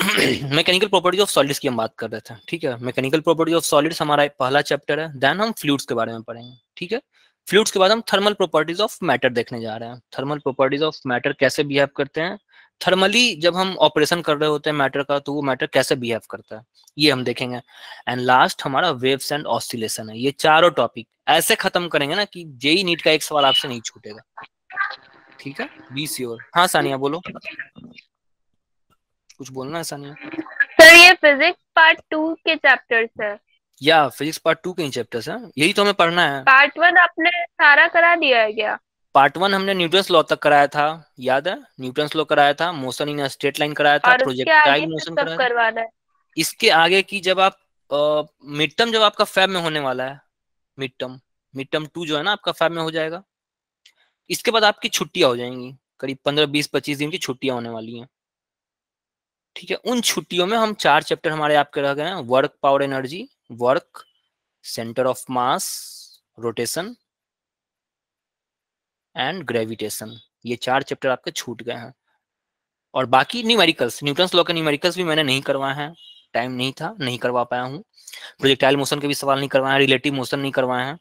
Speaker 1: मैकेनिकल प्रॉपर्टीज ऑफ सॉलिड्स की हम बात कर रहे थे, ठीक है। मैकेनिकल प्रॉपर्टीज ऑफ सॉलिड्स हमारा पहला चैप्टर है। देन हम फ्लूइड्स के बारे में पढ़ेंगे, ठीक है। फ्लूइड्स के बाद हम थर्मल प्रॉपर्टीज ऑफ मैटर देखने जा रहे हैं। थर्मल प्रॉपर्टीज ऑफ मैटर कैसे बिहेव करते हैं थर्मली, जब हम ऑपरेशन कर रहे होते हैं मैटर का, तो वो मैटर कैसे बिहेव करता है ये हम देखेंगे। एंड लास्ट हमारा वेव्स एंड ऑसिलेशन है। ये चारों टॉपिक ऐसे खत्म करेंगे ना कि जेई नीट का एक सवाल आपसे नहीं छूटेगा, ठीक है। Be sure. हाँ सानिया बोलो, कुछ बोलना है सानिया?
Speaker 4: सर ये फिजिक्स पार्ट 2 के चैप्टर्स है।
Speaker 1: या फिजिक्स पार्ट 2 के चैप्टर्स हैं, यही तो हमें पढ़ना है।
Speaker 4: पार्ट 1 आपने सारा करा दिया है क्या?
Speaker 1: पार्ट 1 हमने न्यूटन्स लॉ तक कराया था, याद है? न्यूटन्स लॉ कराया था, मोशन इन स्ट्रेट लाइन कराया था,
Speaker 4: और उसके आगे
Speaker 1: प्रोजेक्टाइल
Speaker 4: से
Speaker 1: मोशन
Speaker 4: सब
Speaker 1: कराया था।
Speaker 4: करवाना है?
Speaker 1: इसके आगे की जब आप मिड टर्म जब आपका फैब में होने वाला है, मिड टर्म 2 जो है ना आपका फैब में हो जाएगा। इसके बाद आपकी छुट्टियां हो जाएंगी, करीब 15-20-25 दिन की छुट्टियां होने वाली हैं, ठीक है। उन छुट्टियों में हम 4 चैप्टर हमारे आपके रह गए हैं। Work, power, energy, work, centre of mass, rotation and gravitation, ये 4 चैप्टर आपके छूट गए हैं। और बाकी न्यूमेरिकल्स, न्यूटन्स लॉ के न्यूमेरिकल्स भी मैंने नहीं करवाए हैं, टाइम नहीं था, नहीं करवा पाया हूँ। प्रोजेक्टाइल मोशन के भी सवाल नहीं करवाए हैं, रिलेटिव मोशन नहीं करवाए हैं।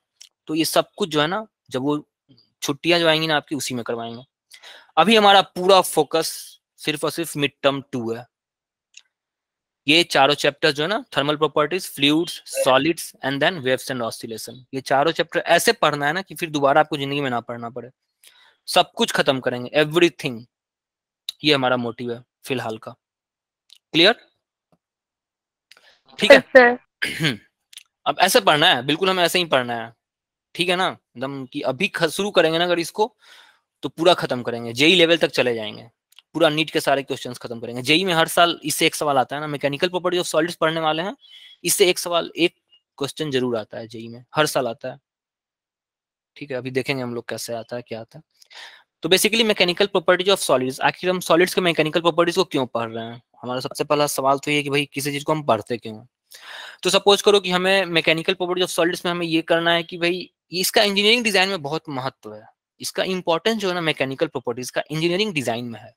Speaker 1: तो ये सब कुछ जो है ना, जब वो छुट्टियां जो आएंगी ना आपकी, उसी में करवाएंगे। अभी हमारा पूरा फोकस सिर्फ और सिर्फ मिड टर्म 2 है। ये चारों चैप्टर जो है ना, thermal properties, fluids, solids and then waves and oscillation, ये चारों चैप्टर ऐसे पढ़ना है ना कि फिर दोबारा आपको जिंदगी में ना पढ़ना पड़े। सब कुछ खत्म करेंगे, एवरीथिंग। ये हमारा मोटिव है फिलहाल का। क्लियर? ठीक है।
Speaker 4: सर
Speaker 1: अब ऐसे पढ़ना है, बिल्कुल हमें ऐसे ही पढ़ना है, ठीक है ना। एकदम कि अभी शुरू करेंगे ना अगर इसको, तो पूरा खत्म करेंगे, जेई लेवल तक चले जाएंगे, पूरा नीट के सारे क्वेश्चंस खत्म करेंगे। जेई में हर साल इससे एक सवाल आता है ना, मैकेनिकल प्रॉपर्टी ऑफ सॉलिड्स पढ़ने वाले हैं, इससे एक सवाल, एक क्वेश्चन जरूर आता है जेई में, हर साल आता है, ठीक है। अभी देखेंगे हम लोग कैसे आता है, क्या आता है। तो basically mechanical properties of solids, आखिर हम सॉलिड्स के मैकेनिकल प्रॉपर्टीज को क्यों पढ़ रहे हैं? हमारा सबसे पहला सवाल तो ये कि भाई किसी चीज को हम पढ़ते क्यों हैं? तो सपोज करो कि हमें मैकेनिकल प्रॉपर्टीज ऑफ सॉलिड्स में हमें ये करना है कि भाई इसका इंजीनियरिंग डिजाइन में बहुत महत्व है, इसका इंपॉर्टेंस जो है ना मैकेनिकल प्रॉपर्टीज का इंजीनियरिंग डिजाइन में है।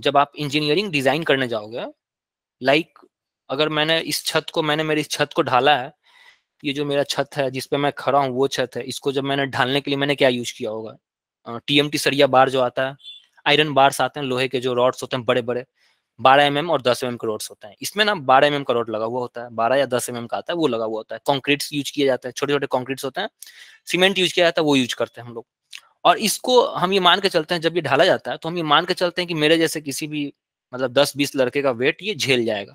Speaker 1: जब आप इंजीनियरिंग डिजाइन करने जाओगे, लाइक अगर मैंने इस छत को, मैंने मेरी छत को ढाला है, ये जो मेरा छत है जिसपे मैं खड़ा हूँ वो छत है, इसको जब मैंने ढालने के लिए मैंने क्या यूज किया होगा? टीएमटी सरिया बार जो आता है, आयरन बार्स आते हैं, लोहे के जो रॉड्स होते हैं बड़े बड़े, 12 mm और 10 mm के रॉड्स होते हैं। इसमें ना 12 mm का रॉड लगा हुआ होता है, 12 या 10 mm का आता है, वो लगा हुआ होता है। कॉन्क्रीट्स यूज किए जाते हैं, छोटे छोटे कॉन्क्रीट्स होते हैं, सीमेंट यूज किया जाता है, वो यूज करते हैं हम लोग। और इसको हम ये मान के चलते हैं, जब ये ढाला जाता है तो हम ये मान के चलते हैं कि मेरे जैसे किसी भी मतलब 10-20 लड़के का वेट ये झेल जाएगा।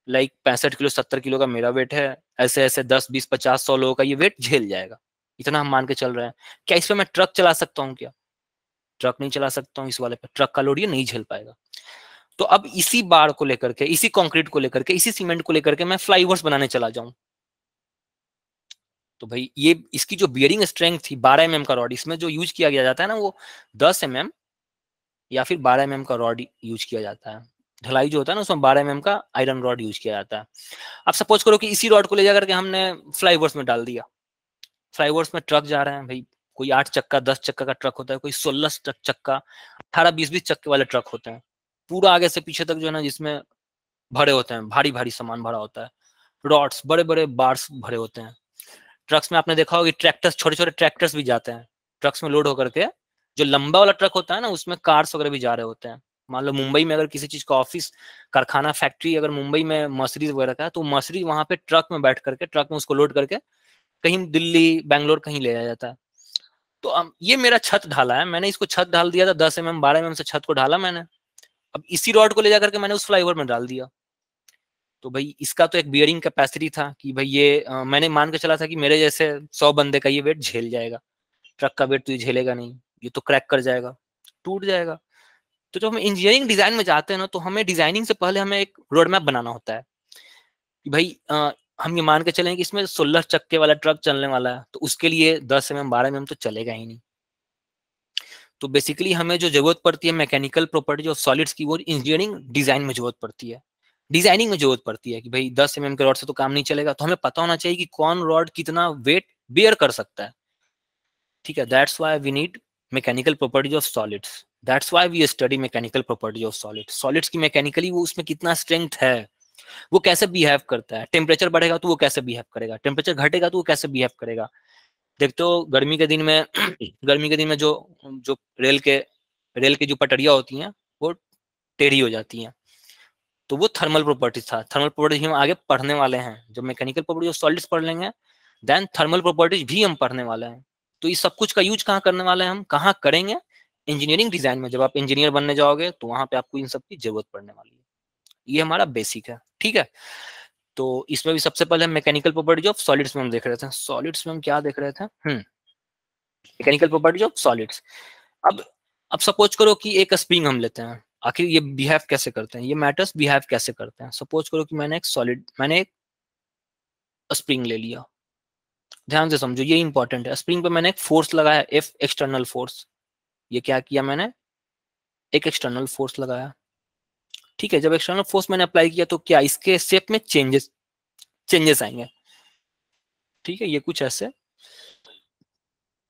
Speaker 1: लाइक 65 किलो 70 किलो का मेरा वेट है, ऐसे ऐसे 10-20-50-100 लोगों का ये वेट झेल जाएगा, इतना हम मान के चल रहे हैं। क्या इस पे मैं ट्रक चला सकता हूँ? क्या ट्रक नहीं चला सकता हूँ? इस वाले पे ट्रक का लोड ये नहीं झेल पाएगा। तो अब इसी बार को लेकर के, इसी कंक्रीट को लेकर के, इसी सीमेंट को लेकर के मैं फ्लाईओवर्स बनाने चला जाऊं, तो भाई ये इसकी जो बियरिंग स्ट्रेंथ थी 12 mm का रॉड, इसमें जो यूज किया गया जाता है ना वो 10 mm या फिर 12 mm का रॉड यूज किया जाता है। ढलाई जो होता है ना उसमें 12 mm का आयरन रॉड यूज किया जाता है। अब सपोज करो कि इसी रॉड को ले जाकर के हमने फ्लाईओवर्स में डाल दिया, फ्लाईओवर्स में ट्रक जा रहे हैं भाई, कोई 8 चक्का 10 चक्का का ट्रक होता है, कोई 16 चक्का 18-20 चक्के वाले ट्रक होते हैं, पूरा आगे से पीछे तक जो है ना जिसमें भरे होते हैं, भारी भारी सामान भरा होता है, रॉड्स बड़े बड़े बार्स भरे होते हैं। ट्रक्स में आपने देखा होगा ट्रैक्टर्स, छोटे छोटे ट्रैक्टर्स भी जाते हैं ट्रक्स में लोड होकर के। जो लंबा वाला ट्रक होता है ना उसमें कार्स वगैरह भी जा रहे होते हैं। मान लो मुंबई में अगर किसी चीज का ऑफिस, कारखाना, फैक्ट्री अगर मुंबई में मर्सिडीज वगैरह का है, तो मर्सिडीज वहां पे ट्रक में बैठ करके, ट्रक में उसको लोड करके कहीं दिल्ली बैंगलोर कहीं ले जाया जाता है। तो ये मेरा छत ढाला है, मैंने इसको छत ढाल दिया था 10 mm 12 mm से छत को ढाला मैंने। अब इसी रॉड को ले जाकर के मैंने उस फ्लाईओवर में डाल दिया, तो भाई इसका तो एक बियरिंग कैपेसिटी था कि भाई ये मैंने मान के चला था कि मेरे जैसे 100 बंदे का ये वेट झेल जाएगा, ट्रक का वेट तो ये झेलेगा नहीं, ये तो क्रैक कर जाएगा, टूट जाएगा। तो जब हम इंजीनियरिंग डिजाइन में जाते हैं ना, तो हमें डिजाइनिंग से पहले हमें एक रोड मैप बनाना होता है कि भाई हम ये मान के चलें कि इसमें 16 चक्के वाला ट्रक चलने वाला है, तो उसके लिए 10 mm 12 mm तो चलेगा ही नहीं। तो बेसिकली हमें जो जरूरत पड़ती है मैकेनिकल प्रॉपर्टी ऑफ सॉलिड्स की, वो इंजीनियरिंग डिजाइन में जरूरत पड़ती है, डिजाइनिंग में जरूरत पड़ती है कि भाई 10 mm के रॉड से तो काम नहीं चलेगा, तो हमें पता होना चाहिए कि कौन रॉड कितना वेट बेयर कर सकता है। ठीक है, that's why we need mechanical properties of solids, that's why we study mechanical properties of solids. Solids की मैकेनिकली वो उसमें कितना स्ट्रेंथ है, वो कैसे बिहेव करता है, टेम्परेचर बढ़ेगा तो वो कैसे बिहेव करेगा, टेम्परेचर घटेगा तो वो कैसे बिहेव करेगा। देखते हो गर्मी के दिन में गर्मी के दिन में जो जो रेल के जो पटरियां होती हैं वो टेढ़ी हो जाती हैं, तो वो थर्मल प्रॉपर्टीज था। थर्मल प्रॉपर्टीज हम आगे पढ़ने वाले हैं, जब मैकेनिकल प्रॉपर्टीज ऑफ सॉलिड्स पढ़ लेंगे देन थर्मल प्रॉपर्टीज भी हम पढ़ने वाले हैं। तो इस सब कुछ का यूज कहाँ करने वाले हैं, हम कहाँ करेंगे, इंजीनियरिंग डिजाइन में। जब आप इंजीनियर बनने जाओगे तो वहां पे आपको इन सब की जरूरत पड़ने वाली है। ये हमारा बेसिक है, ठीक है। तो इसमें भी सबसे पहले मैकेनिकल प्रॉपर्टीज ऑफ सॉलिड्स में हम देख रहे थे। सॉलिड्स में हम क्या देख रहे थे, मैकेनिकल प्रॉपर्टीज ऑफ सॉलिड्स। अब सपोज करो कि एक स्प्रिंग हम लेते हैं, आखिर ये बिहेव कैसे करते हैं, ये मैटर्स बिहेव कैसे करते हैं। सपोज करो कि मैंने एक स्प्रिंग ले लिया, ध्यान से समझो ये इंपॉर्टेंट है। स्प्रिंग पे मैंने एक फोर्स लगाया, एफ एक्सटर्नल फोर्स। ये क्या किया मैंने, एक एक्सटर्नल फोर्स लगाया, ठीक है। जब एक्सटर्नल फोर्स मैंने अप्लाई किया तो क्या इसके शेप में चेंजेस आएंगे, ठीक है। ये कुछ ऐसे,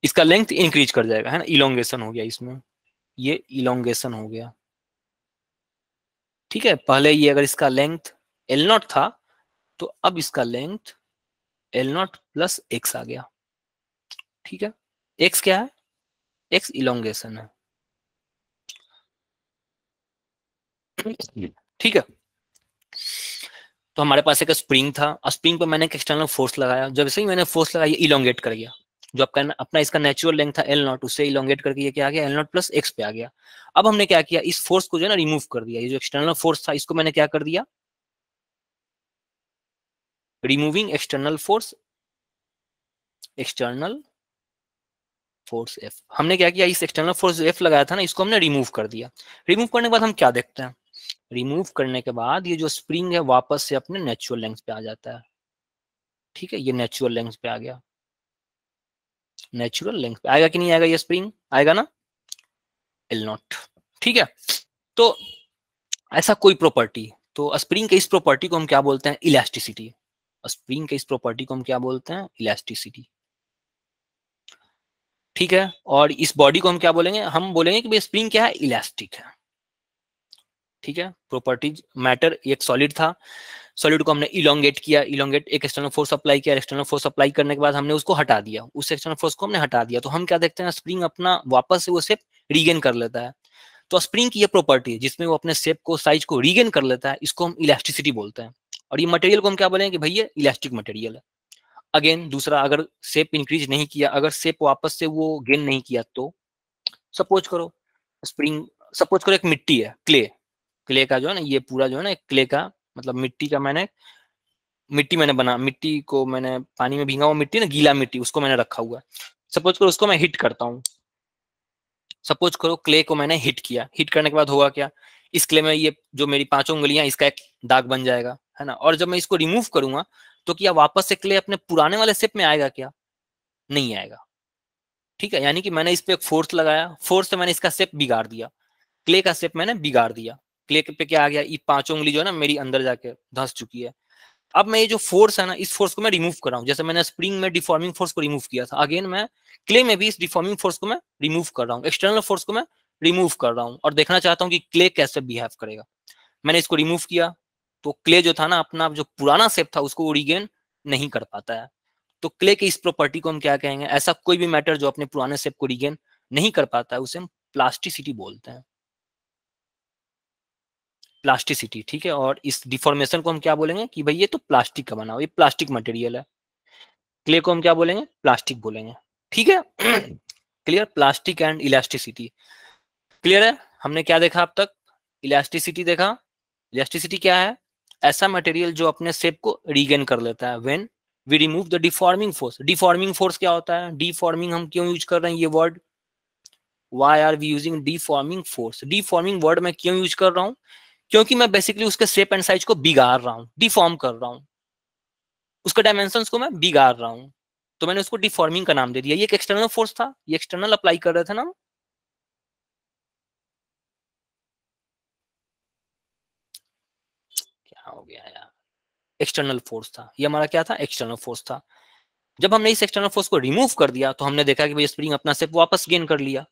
Speaker 1: इसका लेंथ इंक्रीज कर जाएगा, है ना, इलोंगेशन हो गया इसमें, ये इलोंगेशन हो गया, ठीक है। पहले ये अगर इसका लेंथ L0 था तो अब इसका लेंथ L0 प्लस x आ गया, ठीक है। x क्या है, x इलोंगेशन है, ठीक है। तो हमारे पास एक स्प्रिंग था, स्प्रिंग पे मैंने एक एक्सटर्नल फोर्स लगाया, जब से ही मैंने फोर्स लगाया ये इलोंगेट कर गया। जो आपका अपना इसका नेचुरल लेंथ था L0, उससे इलोंगेट करके ये क्या आ गया, L0 प्लस x पे आ गया। अब हमने क्या किया, इस फोर्स को जो है ना रिमूव कर दिया, ये जो एक्सटर्नल फोर्स था इसको मैंने क्या कर दिया, रिमूविंग एक्सटर्नल फोर्स F। हमने क्या किया, इस एक्सटर्नल फोर्स F लगाया था ना, इसको हमने रिमूव कर दिया। रिमूव करने के बाद हम क्या देखते हैं, रिमूव करने के बाद ये जो स्प्रिंग है वापस से अपने नेचुरल लेंथ पे आ जाता है, ठीक है। ये नेचुरल लेंथ पे आ गया, नेचुरल लेंथ पे आएगा कि नहीं आएगा, ये स्प्रिंग आएगा ना, L0, ठीक है। तो ऐसा कोई प्रॉपर्टी, तो स्प्रिंग के इस प्रॉपर्टी को हम क्या बोलते हैं, इलास्टिसिटी। स्प्रिंग के इस प्रॉपर्टी को हम क्या बोलते हैं, इलास्टिसिटी, ठीक है। और इस बॉडी को हम क्या बोलेंगे, हम बोलेंगे कि भाई स्प्रिंग क्या है, इलास्टिक है, ठीक है। प्रॉपर्टीज, मैटर एक सॉलिड था, सॉलिड को हमने इलोंगेट किया, इलोंगेट एक एक्सटर्नल फोर्स अप्लाई किया, एक्सटर्नल फोर्स अप्लाई करने के बाद हमने उसको हटा दिया, उस एक्सटर्नल फोर्स को हमने हटा दिया, तो हम क्या देखते हैं, स्प्रिंग अपना वापस से वो शेप रीगेन कर लेता है। तो स्प्रिंग की ये प्रॉपर्टी है जिसमें वो अपने शेप को, साइज को रीगेन कर लेता है, इसको हम इलास्टिसिटी बोलते हैं। और ये मटेरियल को हम क्या बोलेंगे कि भाई ये इलास्टिक मटेरियल है। अगेन दूसरा, अगर शेप इंक्रीज नहीं किया, अगर शेप वापस से वो गेन नहीं किया, तो सपोज करो स्प्रिंग, सपोज करो एक मिट्टी है, क्ले का जो है ना, ये पूरा जो है ना क्ले का मतलब मिट्टी का, मिट्टी को मैंने पानी में भींगा हुआ मिट्टी ना, गीला मिट्टी, उसको मैंने रखा हुआ है। सपोज करो उसको मैं हिट करता हूँ, सपोज करो क्ले को मैंने हिट किया, हिट करने के बाद होगा क्या, इस क्ले में ये जो मेरी 5 उंगलियां, इसका एक दाग बन जाएगा, है ना। और जब मैं इसको रिमूव करूंगा तो क्या वापस से क्ले अपने पुराने वाले शेप में आएगा, क्या नहीं आएगा, ठीक है। यानी कि मैंने इस पे एक फोर्स लगाया, फोर्स से मैंने इसका शेप बिगाड़ दिया, क्ले का शेप मैंने बिगाड़ दिया। क्ले पे क्या आ गया, ये 5 उंगली जो है ना मेरी अंदर जाके धंस चुकी है। अब मैं ये जो फोर्स है ना, इस फोर्स को मैं रिमूव कर रहा हूँ, जैसे मैंने स्प्रिंग में डिफॉर्मिंग फोर्स को रिमूव किया था, अगेन मैं क्ले में भी इस डिफॉर्मिंग फोर्स को मैं रिमूव कर रहा हूँ, एक्सटर्नल फोर्स को मैं रिमूव कर रहा हूँ, और देखना चाहता हूँ कि क्ले कैसे बिहेव करेगा। मैंने इसको रिमूव किया तो क्ले जो था ना, अपना जो पुराना शेप था उसको रिगेन नहीं कर पाता है। तो क्ले की इस प्रॉपर्टी को हम क्या कहेंगे, ऐसा कोई भी मैटर जो अपने पुराने शेप को रिगेन नहीं कर पाता है उसे हम प्लास्टिसिटी बोलते हैं, प्लास्टिसिटी, ठीक है। और इस डिफॉर्मेशन को हम क्या बोलेंगे कि भाई ये तो प्लास्टिक का बना हुआ, ये प्लास्टिक मटेरियल है। क्ले को हम क्या बोलेंगे, प्लास्टिक बोलेंगे, ठीक है। Clear, plastic and elasticity clear है। हमने क्या देखा अब तक, इलास्टिसिटी देखा। इलास्टिसिटी क्या है, ऐसा मटेरियल जो अपने शेप को रीगेन कर लेता है when we remove the deforming force. Deforming force क्या होता है, डिफॉर्मिंग हम क्यों यूज कर रहे हैं ये word, why are we using deforming force. Deforming word मैं क्यों यूज कर रहा हूँ, क्योंकि मैं बेसिकली उसके शेप एंड साइज को बिगाड़ रहा हूँ, डिफॉर्म कर रहा हूँ, उसका डायमेंशंस को मैं बिगाड़ रहा हूँ, तो मैंने उसको डिफॉर्मिंग का नाम दे दिया। ये एक एक्सटर्नल फोर्स था, ये एक्सटर्नल अप्लाई कर रहे थे ना। क्या हो गया यार, एक्सटर्नल फोर्स था ये हमारा, क्या था, एक्सटर्नल फोर्स था। जब हमने इस एक्सटर्नल फोर्स को रिमूव कर दिया तो हमने देखा कि भाई स्प्रिंग अपना शेप वापस गेन कर लिया।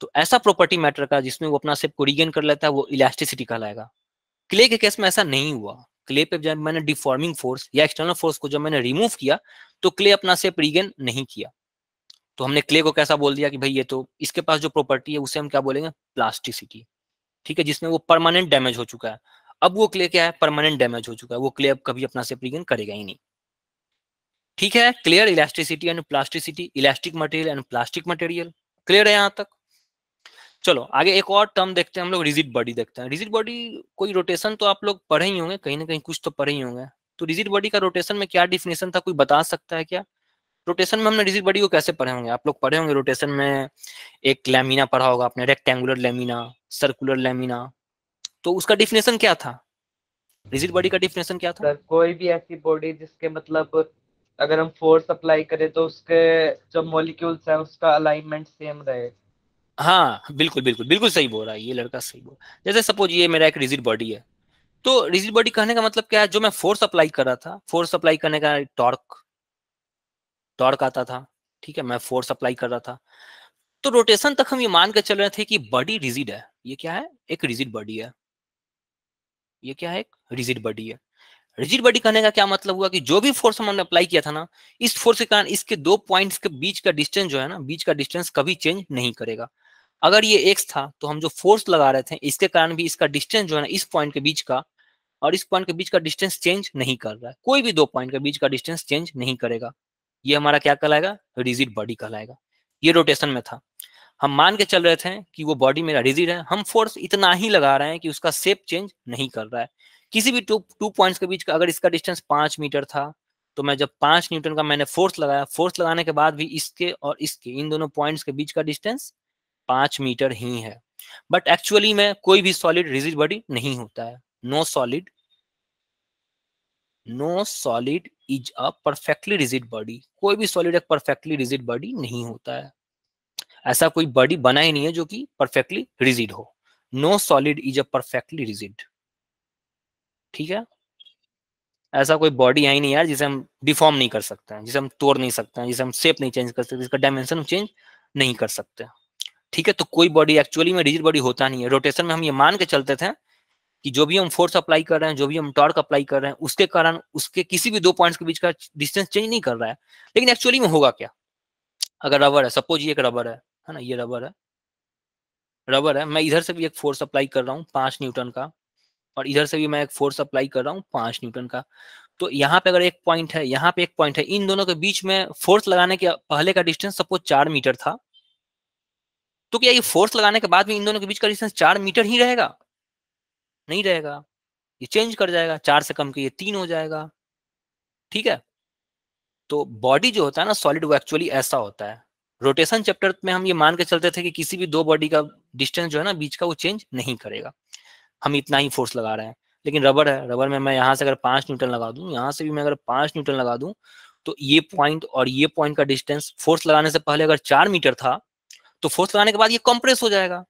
Speaker 1: तो ऐसा प्रॉपर्टी मैटर का जिसमें वो अपना शेप को रीगेन कर लेता है वो इलास्टिसिटी कहलाएगा। क्ले के केस में ऐसा नहीं हुआ। क्ले पे जब मैंने डिफॉर्मिंग फोर्स या एक्सटर्नल फोर्स को जब मैंने रिमूव किया तो क्ले अपना शेप रीगेन नहीं किया। तो हमने क्ले को कैसा बोल दिया कि भाई ये तो इसके पास जो प्रॉपर्टी है उसे हम क्या बोलेंगे, प्लास्टिसिटी। ठीक है, जिसमें वो परमानेंट डैमेज हो चुका है। अब वो क्ले क्या है, परमानेंट डैमेज हो चुका है, वो क्ले अब कभी अपना शेप रीगेन करेगा ही नहीं। ठीक है, clear, elasticity and plasticity, elastic material and plastic material, clear है यहाँ तक। चलो आगे एक और टर्म देखते हैं हम लोग, रिजिड बॉडी देखते हैं। रिजिड बॉडी कोई रोटेशन तो आप लोग पढ़े ही होंगे, कहीं ना कहीं कुछ तो पढ़े ही होंगे। तो रिजिड बॉडी का रोटेशन में क्या डिफिनेशन था, कोई बता सकता है क्या? रोटेशन में हमने रिजिड बॉडी को कैसे पढ़े होंगे? आप लोग पढ़े होंगे रोटेशन में, एक लैमिना पढ़ा होगा आपने, रेक्टेंगुलर लैमिना, सर्कुलर लैमिना। तो उसका डिफिनेशन क्या था, रिजिड बॉडी का डिफिनेशन क्या था?
Speaker 2: सर कोई भी ऐसी बॉडी जिसके मतलब अगर हम फोर्स अप्लाई करें तो उसके जो मॉलिक्यूल्स हैं उसका अलाइनमेंट सेम रहे।
Speaker 1: हाँ बिल्कुल बिल्कुल बिल्कुल सही बोल रहा है ये लड़का, सही बोल। जैसे सपोज ये मेरा एक रिजिड बॉडी है, तो रिजिड बॉडी कहने का मतलब क्या है, जो मैं फोर्स अप्लाई कर रहा था, फोर्स अप्लाई करने का टॉर्क, टॉर्क आता था। ठीक है, मैं फोर्स अप्लाई कर रहा था, तो रोटेशन तक हम ये मान के चल रहे थे कि बॉडी रिजिड है। ये क्या है, एक रिजिड बॉडी है। ये क्या है, एक रिजिड बॉडी है। रिजिड बॉडी कहने का क्या मतलब हुआ कि जो भी फोर्स हमने अप्लाई किया था ना, इस फोर्स के कारण इसके दो पॉइंट्स के बीच का डिस्टेंस जो है ना, बीच का डिस्टेंस कभी चेंज नहीं करेगा। अगर ये एक्स था तो हम जो फोर्स लगा रहे थे इसके कारण भी इसका डिस्टेंस जो है ना, इस पॉइंट के बीच का और इस पॉइंट के बीच का डिस्टेंस चेंज नहीं कर रहा है। कोई भी दो पॉइंट के बीच का डिस्टेंस चेंज नहीं करेगा। ये हमारा क्या कहलाएगा, रिजिड बॉडी कहलाएगा। ये रोटेशन में था, हम मान के चल रहे थे कि वो बॉडी मेरा रिजिड है, हम फोर्स इतना ही लगा रहे हैं कि उसका शेप चेंज नहीं कर रहा है। किसी भी टू पॉइंट्स के बीच का अगर इसका डिस्टेंस 5 मीटर था, तो मैं जब 5 न्यूटन का मैंने फोर्स लगाया, फोर्स लगाने के बाद भी इसके और इसके इन दोनों पॉइंट्स के बीच का डिस्टेंस 5 मीटर ही है। बट एक्चुअली में कोई भी सॉलिड रिजिड बॉडी नहीं होता है। No solid is a perfectly rigid body. कोई भी सॉलिड एक परफेक्टली रिजिड बॉडी नहीं होता है। ऐसा कोई बॉडी बना ही नहीं है जो कि परफेक्टली रिजिड हो। No solid is a perfectly rigid. ठीक है, ऐसा कोई बॉडी है ही नहीं यार जिसे हम डिफॉर्म नहीं कर सकते हैं, जिसे हम तोड़ नहीं सकते हैं, जिसे हम शेप नहीं चेंज कर सकते, जिसका डायमेंशन चेंज नहीं कर सकते। ठीक है, तो कोई बॉडी एक्चुअली में रिजिड बॉडी होता नहीं है। रोटेशन में हम ये मान के चलते थे कि जो भी हम फोर्स अप्लाई कर रहे हैं, जो भी हम टॉर्क अप्लाई कर रहे हैं, उसके कारण उसके किसी भी दो पॉइंट्स के बीच का डिस्टेंस चेंज नहीं कर रहा है। लेकिन एक्चुअली में होगा क्या, अगर रबर है, सपोज ये एक रबर है ना, ये रबर है, रबर है, मैं इधर से भी एक फोर्स अप्लाई कर रहा हूँ 5 न्यूटन का, और इधर से भी मैं एक फोर्स अप्लाई कर रहा हूँ 5 न्यूटन का। तो यहाँ पे अगर एक पॉइंट है, यहाँ पे एक पॉइंट है, इन दोनों के बीच में फोर्स लगाने के पहले का डिस्टेंस सपोज 4 मीटर था, तो क्या ये फोर्स लगाने के बाद भी इन दोनों के बीच का डिस्टेंस 4 मीटर ही रहेगा? नहीं रहेगा, ये चेंज कर जाएगा, 4 से कम के ये 3 हो जाएगा। ठीक है, तो बॉडी जो होता है ना सॉलिड, वो एक्चुअली ऐसा होता है। रोटेशन चैप्टर में हम ये मान के चलते थे कि किसी भी दो बॉडी का डिस्टेंस जो है ना बीच का, वो चेंज नहीं करेगा, हम इतना ही फोर्स लगा रहे हैं। लेकिन रबर है, रबर में मैं यहाँ से अगर 5 न्यूटन लगा दूं, यहाँ से भी मैं अगर 5 न्यूटन लगा दूं, तो ये पॉइंट और ये पॉइंट का डिस्टेंस फोर्स लगाने से पहले अगर 4 मीटर था, तो फोर्स लगाने के बाद ये कंप्रेस हो जाएगा।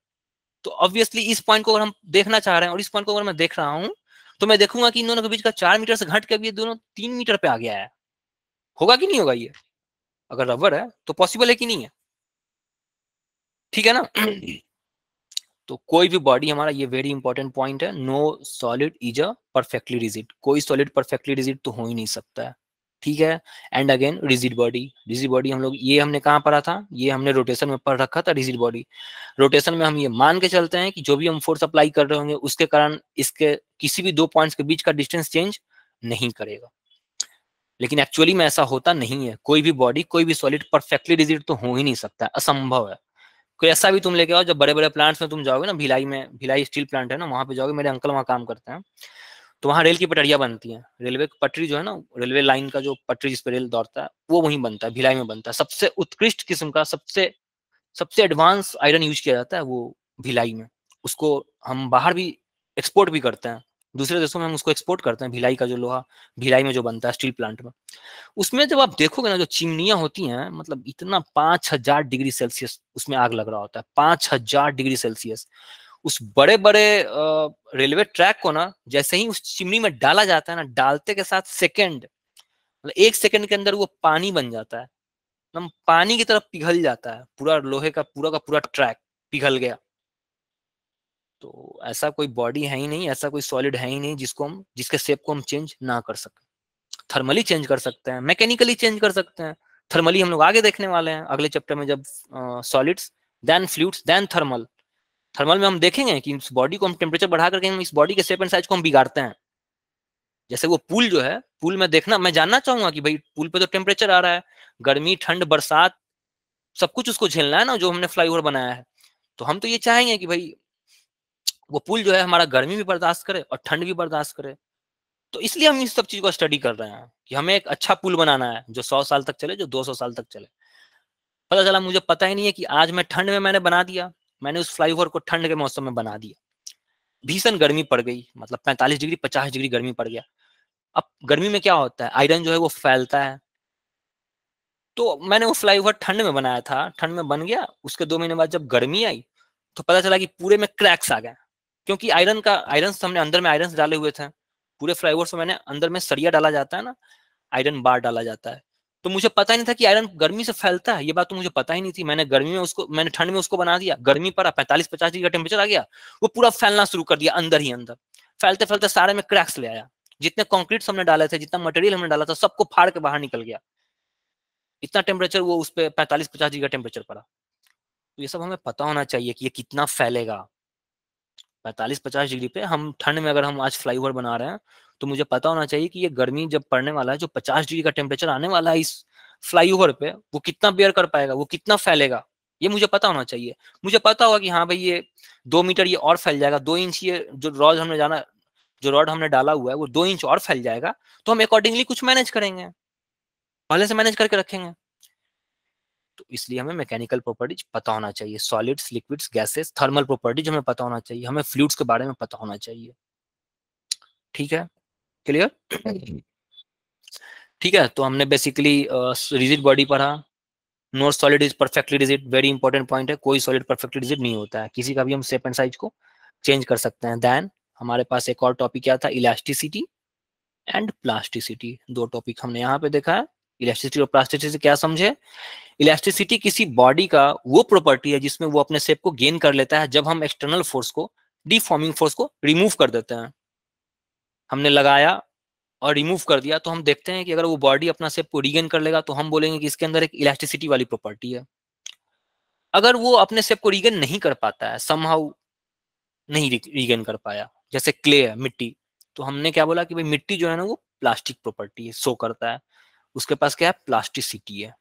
Speaker 1: तो ऑब्वियसली इस पॉइंट को अगर हम देखना चाह रहे हैं और इस पॉइंट को अगर मैं देख रहा हूँ, तो मैं देखूंगा कि इन दोनों के बीच का 4 मीटर से घट के अभी ये दोनों 3 मीटर पे आ गया है। होगा कि नहीं होगा ये? अगर रबर है तो पॉसिबल है कि नहीं है? ठीक है ना। तो कोई भी बॉडी हमारा, ये वेरी इंपॉर्टेंट पॉइंट है, no solid is a perfectly rigid. कोई सॉलिड परफेक्टली रिजिड तो हो ही नहीं सकता है। ठीक है, and again rigid body, rigid body हम लोग ये हमने कहाँ पढ़ा था, ये हमने रोटेशन में पढ़ रखा था। रिजिड बॉडी रोटेशन में हम ये मान के चलते हैं कि जो भी हम फोर्स अप्लाई कर रहे होंगे उसके कारण इसके किसी भी दो पॉइंट्स के बीच का डिस्टेंस चेंज नहीं करेगा। लेकिन एक्चुअली में ऐसा होता नहीं है। कोई भी बॉडी, कोई भी सॉलिड परफेक्टली रिजिड तो हो ही नहीं सकता, असंभव है। कोई ऐसा भी तुम लेके आओ, जब बड़े बड़े प्लांट्स में तुम जाओगे ना, भिलाई में, भिलाई स्टील प्लांट है ना, वहां पे जाओगे, मेरे अंकल वहां काम करते हैं, तो वहां रेल की पटरियां बनती हैं। रेलवे की पटरी जो है ना, रेलवे लाइन का जो पटरी जिस पे रेल दौड़ता है, वो वहीं बनता है, भिलाई में बनता है। सबसे उत्कृष्ट किस्म का, सबसे सबसे एडवांस आयरन यूज किया जाता है वो भिलाई में। उसको हम बाहर भी एक्सपोर्ट भी करते हैं, दूसरे देशों में हम उसको एक्सपोर्ट करते हैं, भिलाई का जो लोहा भिलाई में जो बनता है स्टील प्लांट में, उसमें जब आप देखोगे ना जो चिमनियां होती हैं, मतलब इतना 5000 डिग्री सेल्सियस उसमें आग लग रहा होता है, 5000 डिग्री सेल्सियस। उस बड़े बड़े रेलवे ट्रैक को ना जैसे ही उस चिमनी में डाला जाता है ना, डालते के साथ सेकेंड, मतलब 1 सेकेंड के अंदर वो पानी बन जाता है, हम पानी की तरफ पिघल जाता है, पूरा लोहे का पूरा ट्रैक पिघल गया। तो ऐसा कोई बॉडी है ही नहीं, ऐसा कोई सॉलिड है ही नहीं जिसके शेप को हम चेंज ना कर सकें। थर्मली चेंज कर सकते हैं, मैकेनिकली चेंज कर सकते हैं। थर्मली हम लोग आगे देखने वाले हैं अगले चैप्टर में, जब solids then fluids then thermal. Thermal में हम देखेंगे कि इस बॉडी को हम टेम्परेचर बढ़ा करके हम इस बॉडी के शेप एंड साइज को हम बिगाड़ते हैं। जैसे वो पूल जो है, पूल में देखना, मैं जानना चाहूंगा कि भाई पूल पे तो टेम्परेचर आ रहा है, गर्मी ठंड बरसात सब कुछ उसको झेलना है ना, जो हमने फ्लाईओवर बनाया है। तो हम तो ये चाहेंगे कि भाई वो पुल जो है हमारा गर्मी भी बर्दाश्त करे और ठंड भी बर्दाश्त करे। तो इसलिए हम इस सब चीज को स्टडी कर रहे हैं कि हमें एक अच्छा पुल बनाना है जो 100 साल तक चले, जो 200 साल तक चले। पता चला मुझे पता ही नहीं है कि आज मैं ठंड में मैंने बना दिया, मैंने उस फ्लाईओवर को ठंड के मौसम में बना दिया, भीषण गर्मी पड़ गई, मतलब 45 डिग्री 50 डिग्री गर्मी पड़ गया। अब गर्मी में क्या होता है, आयरन जो है वो फैलता है। तो मैंने वो फ्लाईओवर ठंड में बनाया था, ठंड में बन गया, उसके 2 महीने बाद जब गर्मी आई तो पता चला कि पूरे में क्रैक्स आ गए, क्योंकि आयरन हमने अंदर में आयरन डाले हुए थे। पूरे फ्लाईओवर से मैंने अंदर में सरिया डाला जाता है ना, आयरन बार डाला जाता है। तो मुझे पता ही नहीं था कि आयरन गर्मी से फैलता है, ये बात तो मुझे पता ही नहीं थी। मैंने ठंड में उसको बना दिया, गर्मी पड़ा, 45-50 डिग्री का टेम्परेचर आ गया, वो पूरा फैलना शुरू कर दिया अंदर ही अंदर। फैलते फैलते सारे में क्रैक्स ले आया, जितने कंक्रीट हमने डाले थे, जितना मटेरियल हमने डाला था, सबको फाड़ के बाहर निकल गया। इतना टेम्परेचर वो उस पर 45-50 डिग्री का टेम्परेचर पड़ा। तो ये सब हमें पता होना चाहिए कि ये कितना फैलेगा। 45-50 डिग्री पे हम ठंड में अगर हम आज फ्लाईओवर बना रहे हैं, तो मुझे पता होना चाहिए कि ये गर्मी जब पड़ने वाला है, जो 50 डिग्री का टेम्परेचर आने वाला है इस फ्लाईओवर पे, वो कितना बेयर कर पाएगा, वो कितना फैलेगा, ये मुझे पता होना चाहिए। मुझे पता होगा कि हाँ भाई ये 2 मीटर ये और फैल जाएगा, 2 इंच ये जो रॉड हमने डाला हुआ है वो 2 इंच और फैल जाएगा, तो हम अकॉर्डिंगली कुछ मैनेज करेंगे, पहले से मैनेज करके रखेंगे। तो इसलिए हमें मैकेनिकल प्रॉपर्टीज पता होना चाहिए, solids, liquids, gases, thermal properties हमें पता होना चाहिए, हमें फ्लूइड्स के बारे में पता होना चाहिए। ठीक है, क्लियर? ठीक है, तो हमने बेसिकली रिजिड बॉडी पढ़ा। No solid is perfectly rigid, very important point है, कोई सॉलिड परफेक्टली रिजिड नहीं होता है, किसी का भी हम शेप एंड साइज को चेंज कर सकते हैं। देन हमारे पास एक और टॉपिक क्या था, इलास्टिसिटी एंड प्लास्टिसिटी। 2 टॉपिक हमने यहाँ पे देखा है। इलास्टिसिटी और प्लास्टिसिटी से क्या समझे? इलास्टिसिटी किसी बॉडी का वो प्रॉपर्टी है जिसमें वो अपने शेप को गेन कर लेता है जब हम एक्सटर्नल फोर्स को, डिफॉर्मिंग फोर्स को रिमूव कर देते हैं। हमने लगाया और रिमूव कर दिया, तो हम देखते हैं कि अगर वो बॉडी अपना शेप को रीगेन कर लेगा तो हम बोलेंगे कि इसके अंदर एक इलास्टिसिटी वाली प्रॉपर्टी है। अगर वो अपने शेप को रीगेन नहीं कर पाता है, समहाउ नहीं रीगेन कर पाया, जैसे क्ले है, मिट्टी, तो हमने क्या बोला कि भाई मिट्टी जो है ना वो प्लास्टिक प्रॉपर्टी है, शो करता है, उसके पास क्या है, प्लास्टिसिटी है।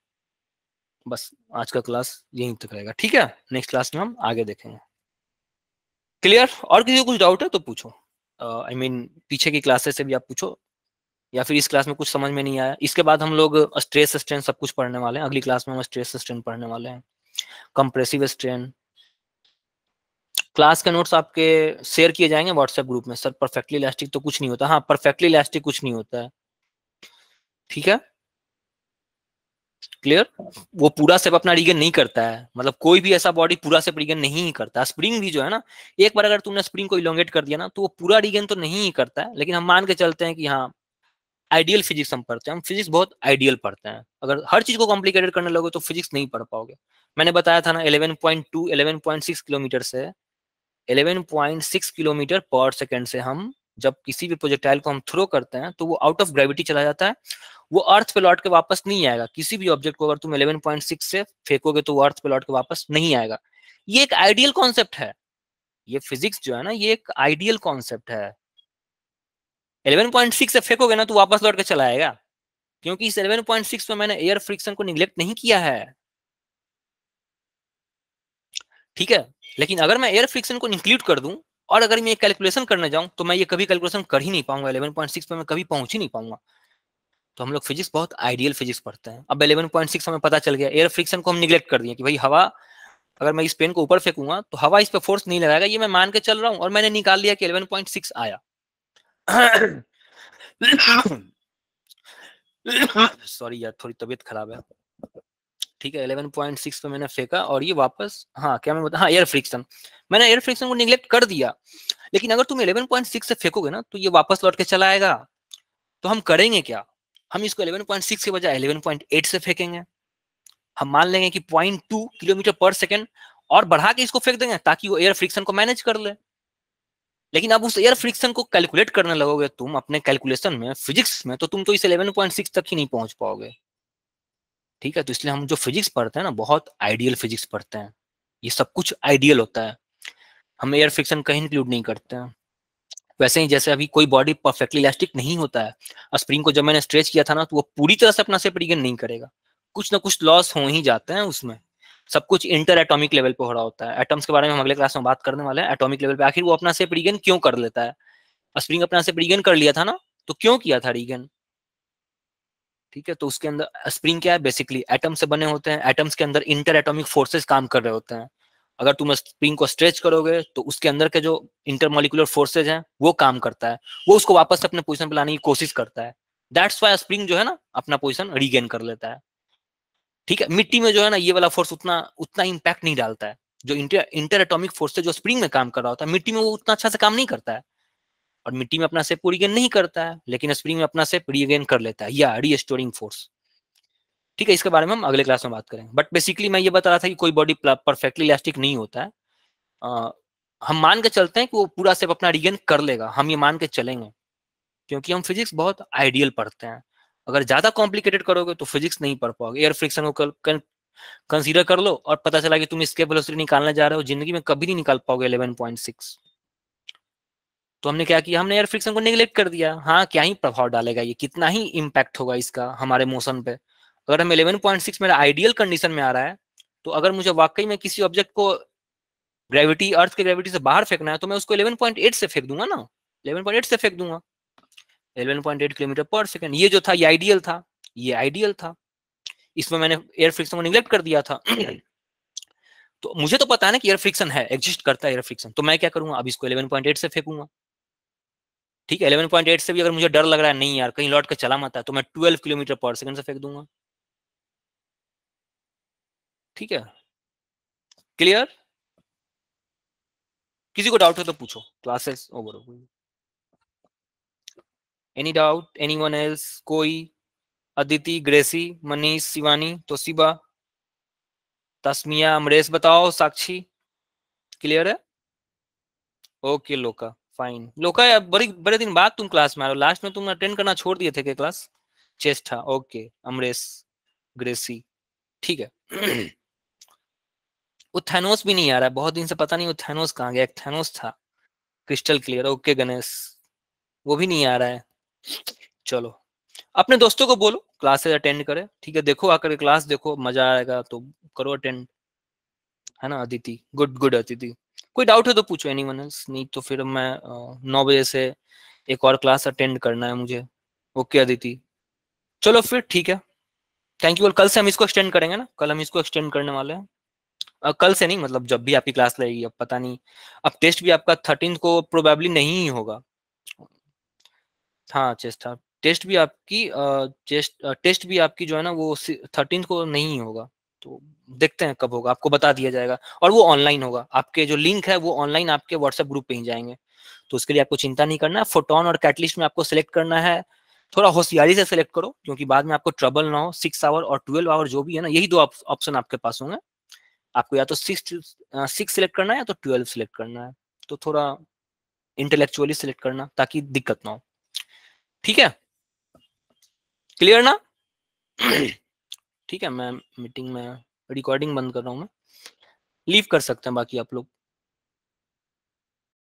Speaker 1: बस आज का क्लास यहीं तक रहेगा, ठीक है? नेक्स्ट क्लास में हम आगे देखेंगे। क्लियर? और किसी को कुछ डाउट है तो पूछो, आई मीन पीछे की क्लासेस से भी आप पूछो, या फिर इस क्लास में कुछ समझ में नहीं आया। इसके बाद हम लोग स्ट्रेस स्ट्रेन सब कुछ पढ़ने वाले हैं, अगली क्लास में हम स्ट्रेस स्ट्रेन पढ़ने वाले हैं, कंप्रेसिव स्ट्रेन। क्लास के नोट्स आपके शेयर किए जाएंगे व्हाट्सएप ग्रुप में। सर परफेक्टली इलास्टिक तो कुछ नहीं होता, हाँ परफेक्टली इलास्टिक कुछ नहीं होता है, ठीक है? क्लियर? वो पूरा सेप अपना रीगेन नहीं करता है, मतलब कोई भी ऐसा बॉडी पूरा सेप रीगेन नहीं ही करता। स्प्रिंग भी जो है ना, एक बार अगर तुमने स्प्रिंग को इलोंगेट कर दिया ना तो वो पूरा रीगेन तो नहीं ही करता है, लेकिन हम मान के चलते हैं कि हाँ आइडियल फिजिक्स हम पढ़ते हैं, हम फिजिक्स बहुत आइडियल पढ़ते हैं। अगर हर चीज को कॉम्प्लिकेटेड करने लगो तो फिजिक्स नहीं पढ़ पाओगे। मैंने बताया था ना 11.2 11.6 किलोमीटर से 11.6 किलोमीटर पर सेकेंड से हम जब किसी भी प्रोजेक्टाइल को हम थ्रो करते हैं तो वो आउट ऑफ ग्रेविटी चला जाता है, वो अर्थ पे लौट के वापस नहीं आएगा। किसी भी ऑब्जेक्ट को अगर तुम 11.6 से फेंकोगे तो वो अर्थ पे लौट के वापस नहीं आएगा। ये एक आइडियल कॉन्सेप्ट है, ये फिजिक्स जो है ना ये एक आइडियल कॉन्सेप्ट है। 11.6 से फेंकोगे ना तो वापस लौट के चला आएगा, क्योंकि इस 11.6 में मैंने एयर फ्रिक्शन को निगलेक्ट नहीं किया है, ठीक है? लेकिन अगर मैं एयर फ्रिक्शन को इंक्लूड कर दूं और अगर मैं कैलकुलेशन करने जाऊं तो मैं ये कभी कैलकुलेशन कर ही नहीं पाऊंगा, 11.6 पे मैं कभी पहुंच ही नहीं पाऊंगा। तो हम लोग फिजिक्स बहुत आइडियल फिजिक्स पढ़ते हैं। अब 11.6 हमें पता चल गया, एयर फ्रिक्शन को हम निगलेक्ट कर दिए कि भाई हवा, अगर मैं इस पेन को ऊपर फेंकूंगा तो हवा इस पे फोर्स नहीं लगाएगा, ये मैं मान के चल रहा हूं और मैंने निकाल लिया कि 11.6 आया। सॉरी यार, थोड़ी तबीयत खराब है। ठीक है, 11.6 पे मैंने फेंका और ये वापस, हाँ क्या मैं बता, हाँ एयर फ्रिक्शन, मैंने एयर फ्रिक्शन को निगलेक्ट कर दिया। लेकिन अगर तुम 11.6 से फेंकोगे ना तो ये वापस लौट के चला आएगा। तो हम करेंगे क्या, हम इसको 11.6 के बजाय 11.8 से फेंकेंगे। हम मान लेंगे कि 0.2 किलोमीटर पर सेकेंड और बढ़ा के इसको फेंक देंगे ताकि वो एयर फ्रिक्शन को मैनेज कर ले। लेकिन अब उस एयर फ्रिक्शन को कैलकुलेट करने लगोगे तुम अपने कैलकुलेशन में, फिजिक्स में, तो तुम तो इस 11.6 तक ही नहीं पहुंच पाओगे। ठीक है, तो इसलिए हम जो फिजिक्स पढ़ते हैं ना, बहुत आइडियल फिजिक्स पढ़ते हैं। ये सब कुछ आइडियल होता है, हम एयर फ्रिक्शन कहीं इंक्लूड नहीं करते हैं। वैसे ही जैसे अभी कोई बॉडी परफेक्टली इलास्टिक नहीं होता है, स्प्रिंग को जब मैंने स्ट्रेच किया था ना तो वो पूरी तरह से अपना से रिगेन नहीं करेगा, कुछ ना कुछ लॉस हो ही जाते हैं उसमें। सब कुछ इंटर एटॉमिक लेवल पे हो रहा होता है। एटम्स के बारे में हम अगले क्लास में बात करने वाले हैं। एटॉमिक लेवल पे आखिर वो अपना से रिगेन क्यों कर लेता है। स्प्रिंग अपना से रिगेन कर लिया था ना, तो क्यों किया था रिगेन। ठीक है, तो उसके अंदर स्प्रिंग क्या है, बेसिकली एटम से बने होते हैं। एटम्स के अंदर इंटर एटॉमिक फोर्सेस काम कर रहे होते हैं। अगर तुम स्प्रिंग को स्ट्रेच करोगे तो उसके अंदर के जो इंटरमोलिकुलर फोर्सेज हैं वो काम करता है, वो उसको वापस अपने पोजीशन पे लाने की कोशिश करता है। दैट्स व्हाई स्प्रिंग जो है ना अपना पोजीशन रीगेन कर लेता है। ठीक है, मिट्टी में जो है ना ये वाला फोर्स उतना उतना इंपैक्ट नहीं डालता है। जो इंटर एटॉमिक फोर्स जो स्प्रिंग में काम कर रहा होता है, मिट्टी में वो उतना अच्छा से काम नहीं करता है। और मिट्टी में अपना सेप रीगेन नहीं करता है, लेकिन स्प्रिंग में अपना सेप रीगेन कर लेता है, या रीस्टोरिंग फोर्स। ठीक है, इसके बारे में हम अगले क्लास में बात करेंगे। बट बेसिकली मैं ये बता रहा था कि कोई बॉडी परफेक्टली इलास्टिक नहीं होता है। हम मान के चलते हैं कि वो पूरा सेप अपना रीगेन कर लेगा, हम ये मान के चलेंगे, क्योंकि हम फिजिक्स बहुत आइडियल पढ़ते हैं। अगर ज्यादा कॉम्प्लिकेटेड करोगे तो फिजिक्स नहीं पढ़ पाओगे। एयर फ्रिक्शन को कंसीडर कर लो और पता चला कि तुम एस्केप वेलोसिटी निकालने जा रहे हो, जिंदगी में कभी नहीं निकाल पाओगे 11.6। तो हमने क्या किया, हमने एयर फ्रिक्शन को निगलेक्ट कर दिया। हाँ, क्या ही प्रभाव डालेगा ये, कितना ही इम्पैक्ट होगा इसका हमारे मोशन पे। अगर हम 11.6 मेरा आइडियल कंडीशन में आ रहा है, तो अगर मुझे वाकई में किसी ऑब्जेक्ट को ग्रेविटी, अर्थ के ग्रेविटी से बाहर फेंकना है, तो मैं उसको 11.8 से फेंक दूंगा ना, 11.8 से फेंक दूंगा, 11.8 किलोमीटर पर सेकेंड। ये जो था ये आइडियल था, ये आइडियल था। इसमें मैंने एयर फ्रिक्शन को निगलेक्ट कर दिया था। तो मुझे तो पता है ना कि एयर फ्रिक्शन है, एग्जिस्ट करता है एयर फ्रिक्शन, तो मैं क्या करूंगा, अब इसको 11.8 से फेंकूंगा। ठीक है, 11.8 से भी अगर मुझे डर लग रहा है नहीं यार कहीं लौट के चला मत है, तो मैं 12 किलोमीटर पर सेकंड से फेंक दूंगा। ठीक है, क्लियर। किसी को डाउट हो तो पूछो, क्लासेस ओवर हो गई। एनी डाउट, एनीवन एल्स, कोई, अदिति, ग्रेसी, मनीष, शिवानी, तोशिबा, तस्मिया, अमरेश, बताओ, साक्षी, क्लियर है। ओके लोका, फाइन। लोका यार बड़ी बड़े दिन बाद तुम क्लास में आ रहे हो, लास्ट में तुम अटेंड करना छोड़ दिए थे क्या क्लास। चेस्ट था, ओके। अमरेश, ग्रेसी, ठीक है। वो थैनोस भी नहीं आ रहा है बहुत दिन से, पता नहीं वो थैनोस कहाँ गया। एक थैनोस था, क्रिस्टल क्लियर, ओके। गणेश, वो भी नहीं आ रहा है। चलो, अपने दोस्तों को बोलो क्लासेस अटेंड करे। ठीक है, देखो आकर क्लास देखो, मजा आएगा तो करो अटेंड, है ना। Aditi, good good Aditi. कोई डाउट है तो पूछो, एनीवन एल्स, नहीं तो फिर मैं 9 बजे से एक और क्लास अटेंड करना है मुझे। ओके अदिति, चलो फिर ठीक है, थैंक यू। कल से हम इसको एक्सटेंड करेंगे ना, कल हम इसको एक्सटेंड करने वाले हैं। कल से नहीं, मतलब जब भी आपकी क्लास लगेगी, अब पता नहीं। अब टेस्ट भी आपका 13 को प्रोबेबली नहीं ही होगा। हाँ चेस्ट था, टेस्ट भी आपकी टेस्ट भी आपकी जो है ना वो 13 को नहीं होगा। तो देखते हैं कब होगा, आपको बता दिया जाएगा। और वो ऑनलाइन होगा, आपके जो लिंक है वो ऑनलाइन आपके व्हाट्सएप ग्रुप पे ही जाएंगे। तो उसके लिए आपको चिंता नहीं करना है। फोटोन और कैटलिस्ट में आपको सिलेक्ट करना है, थोड़ा होशियारी से सिलेक्ट करो, क्योंकि बाद में आपको ट्रबल ना हो। 6 आवर और 12 आवर जो भी है ना, यही दो ऑप्शन आपके पास होंगे। आपको या तो 6 सिलेक्ट करना है या तो 12 सिलेक्ट करना है। तो थोड़ा इंटेलेक्चुअली सिलेक्ट करना ताकि दिक्कत ना हो। ठीक है, क्लियर ना। ठीक है, मैं मीटिंग में रिकॉर्डिंग बंद कर रहा हूँ, मैं लीव कर सकते हैं बाकी आप लोग।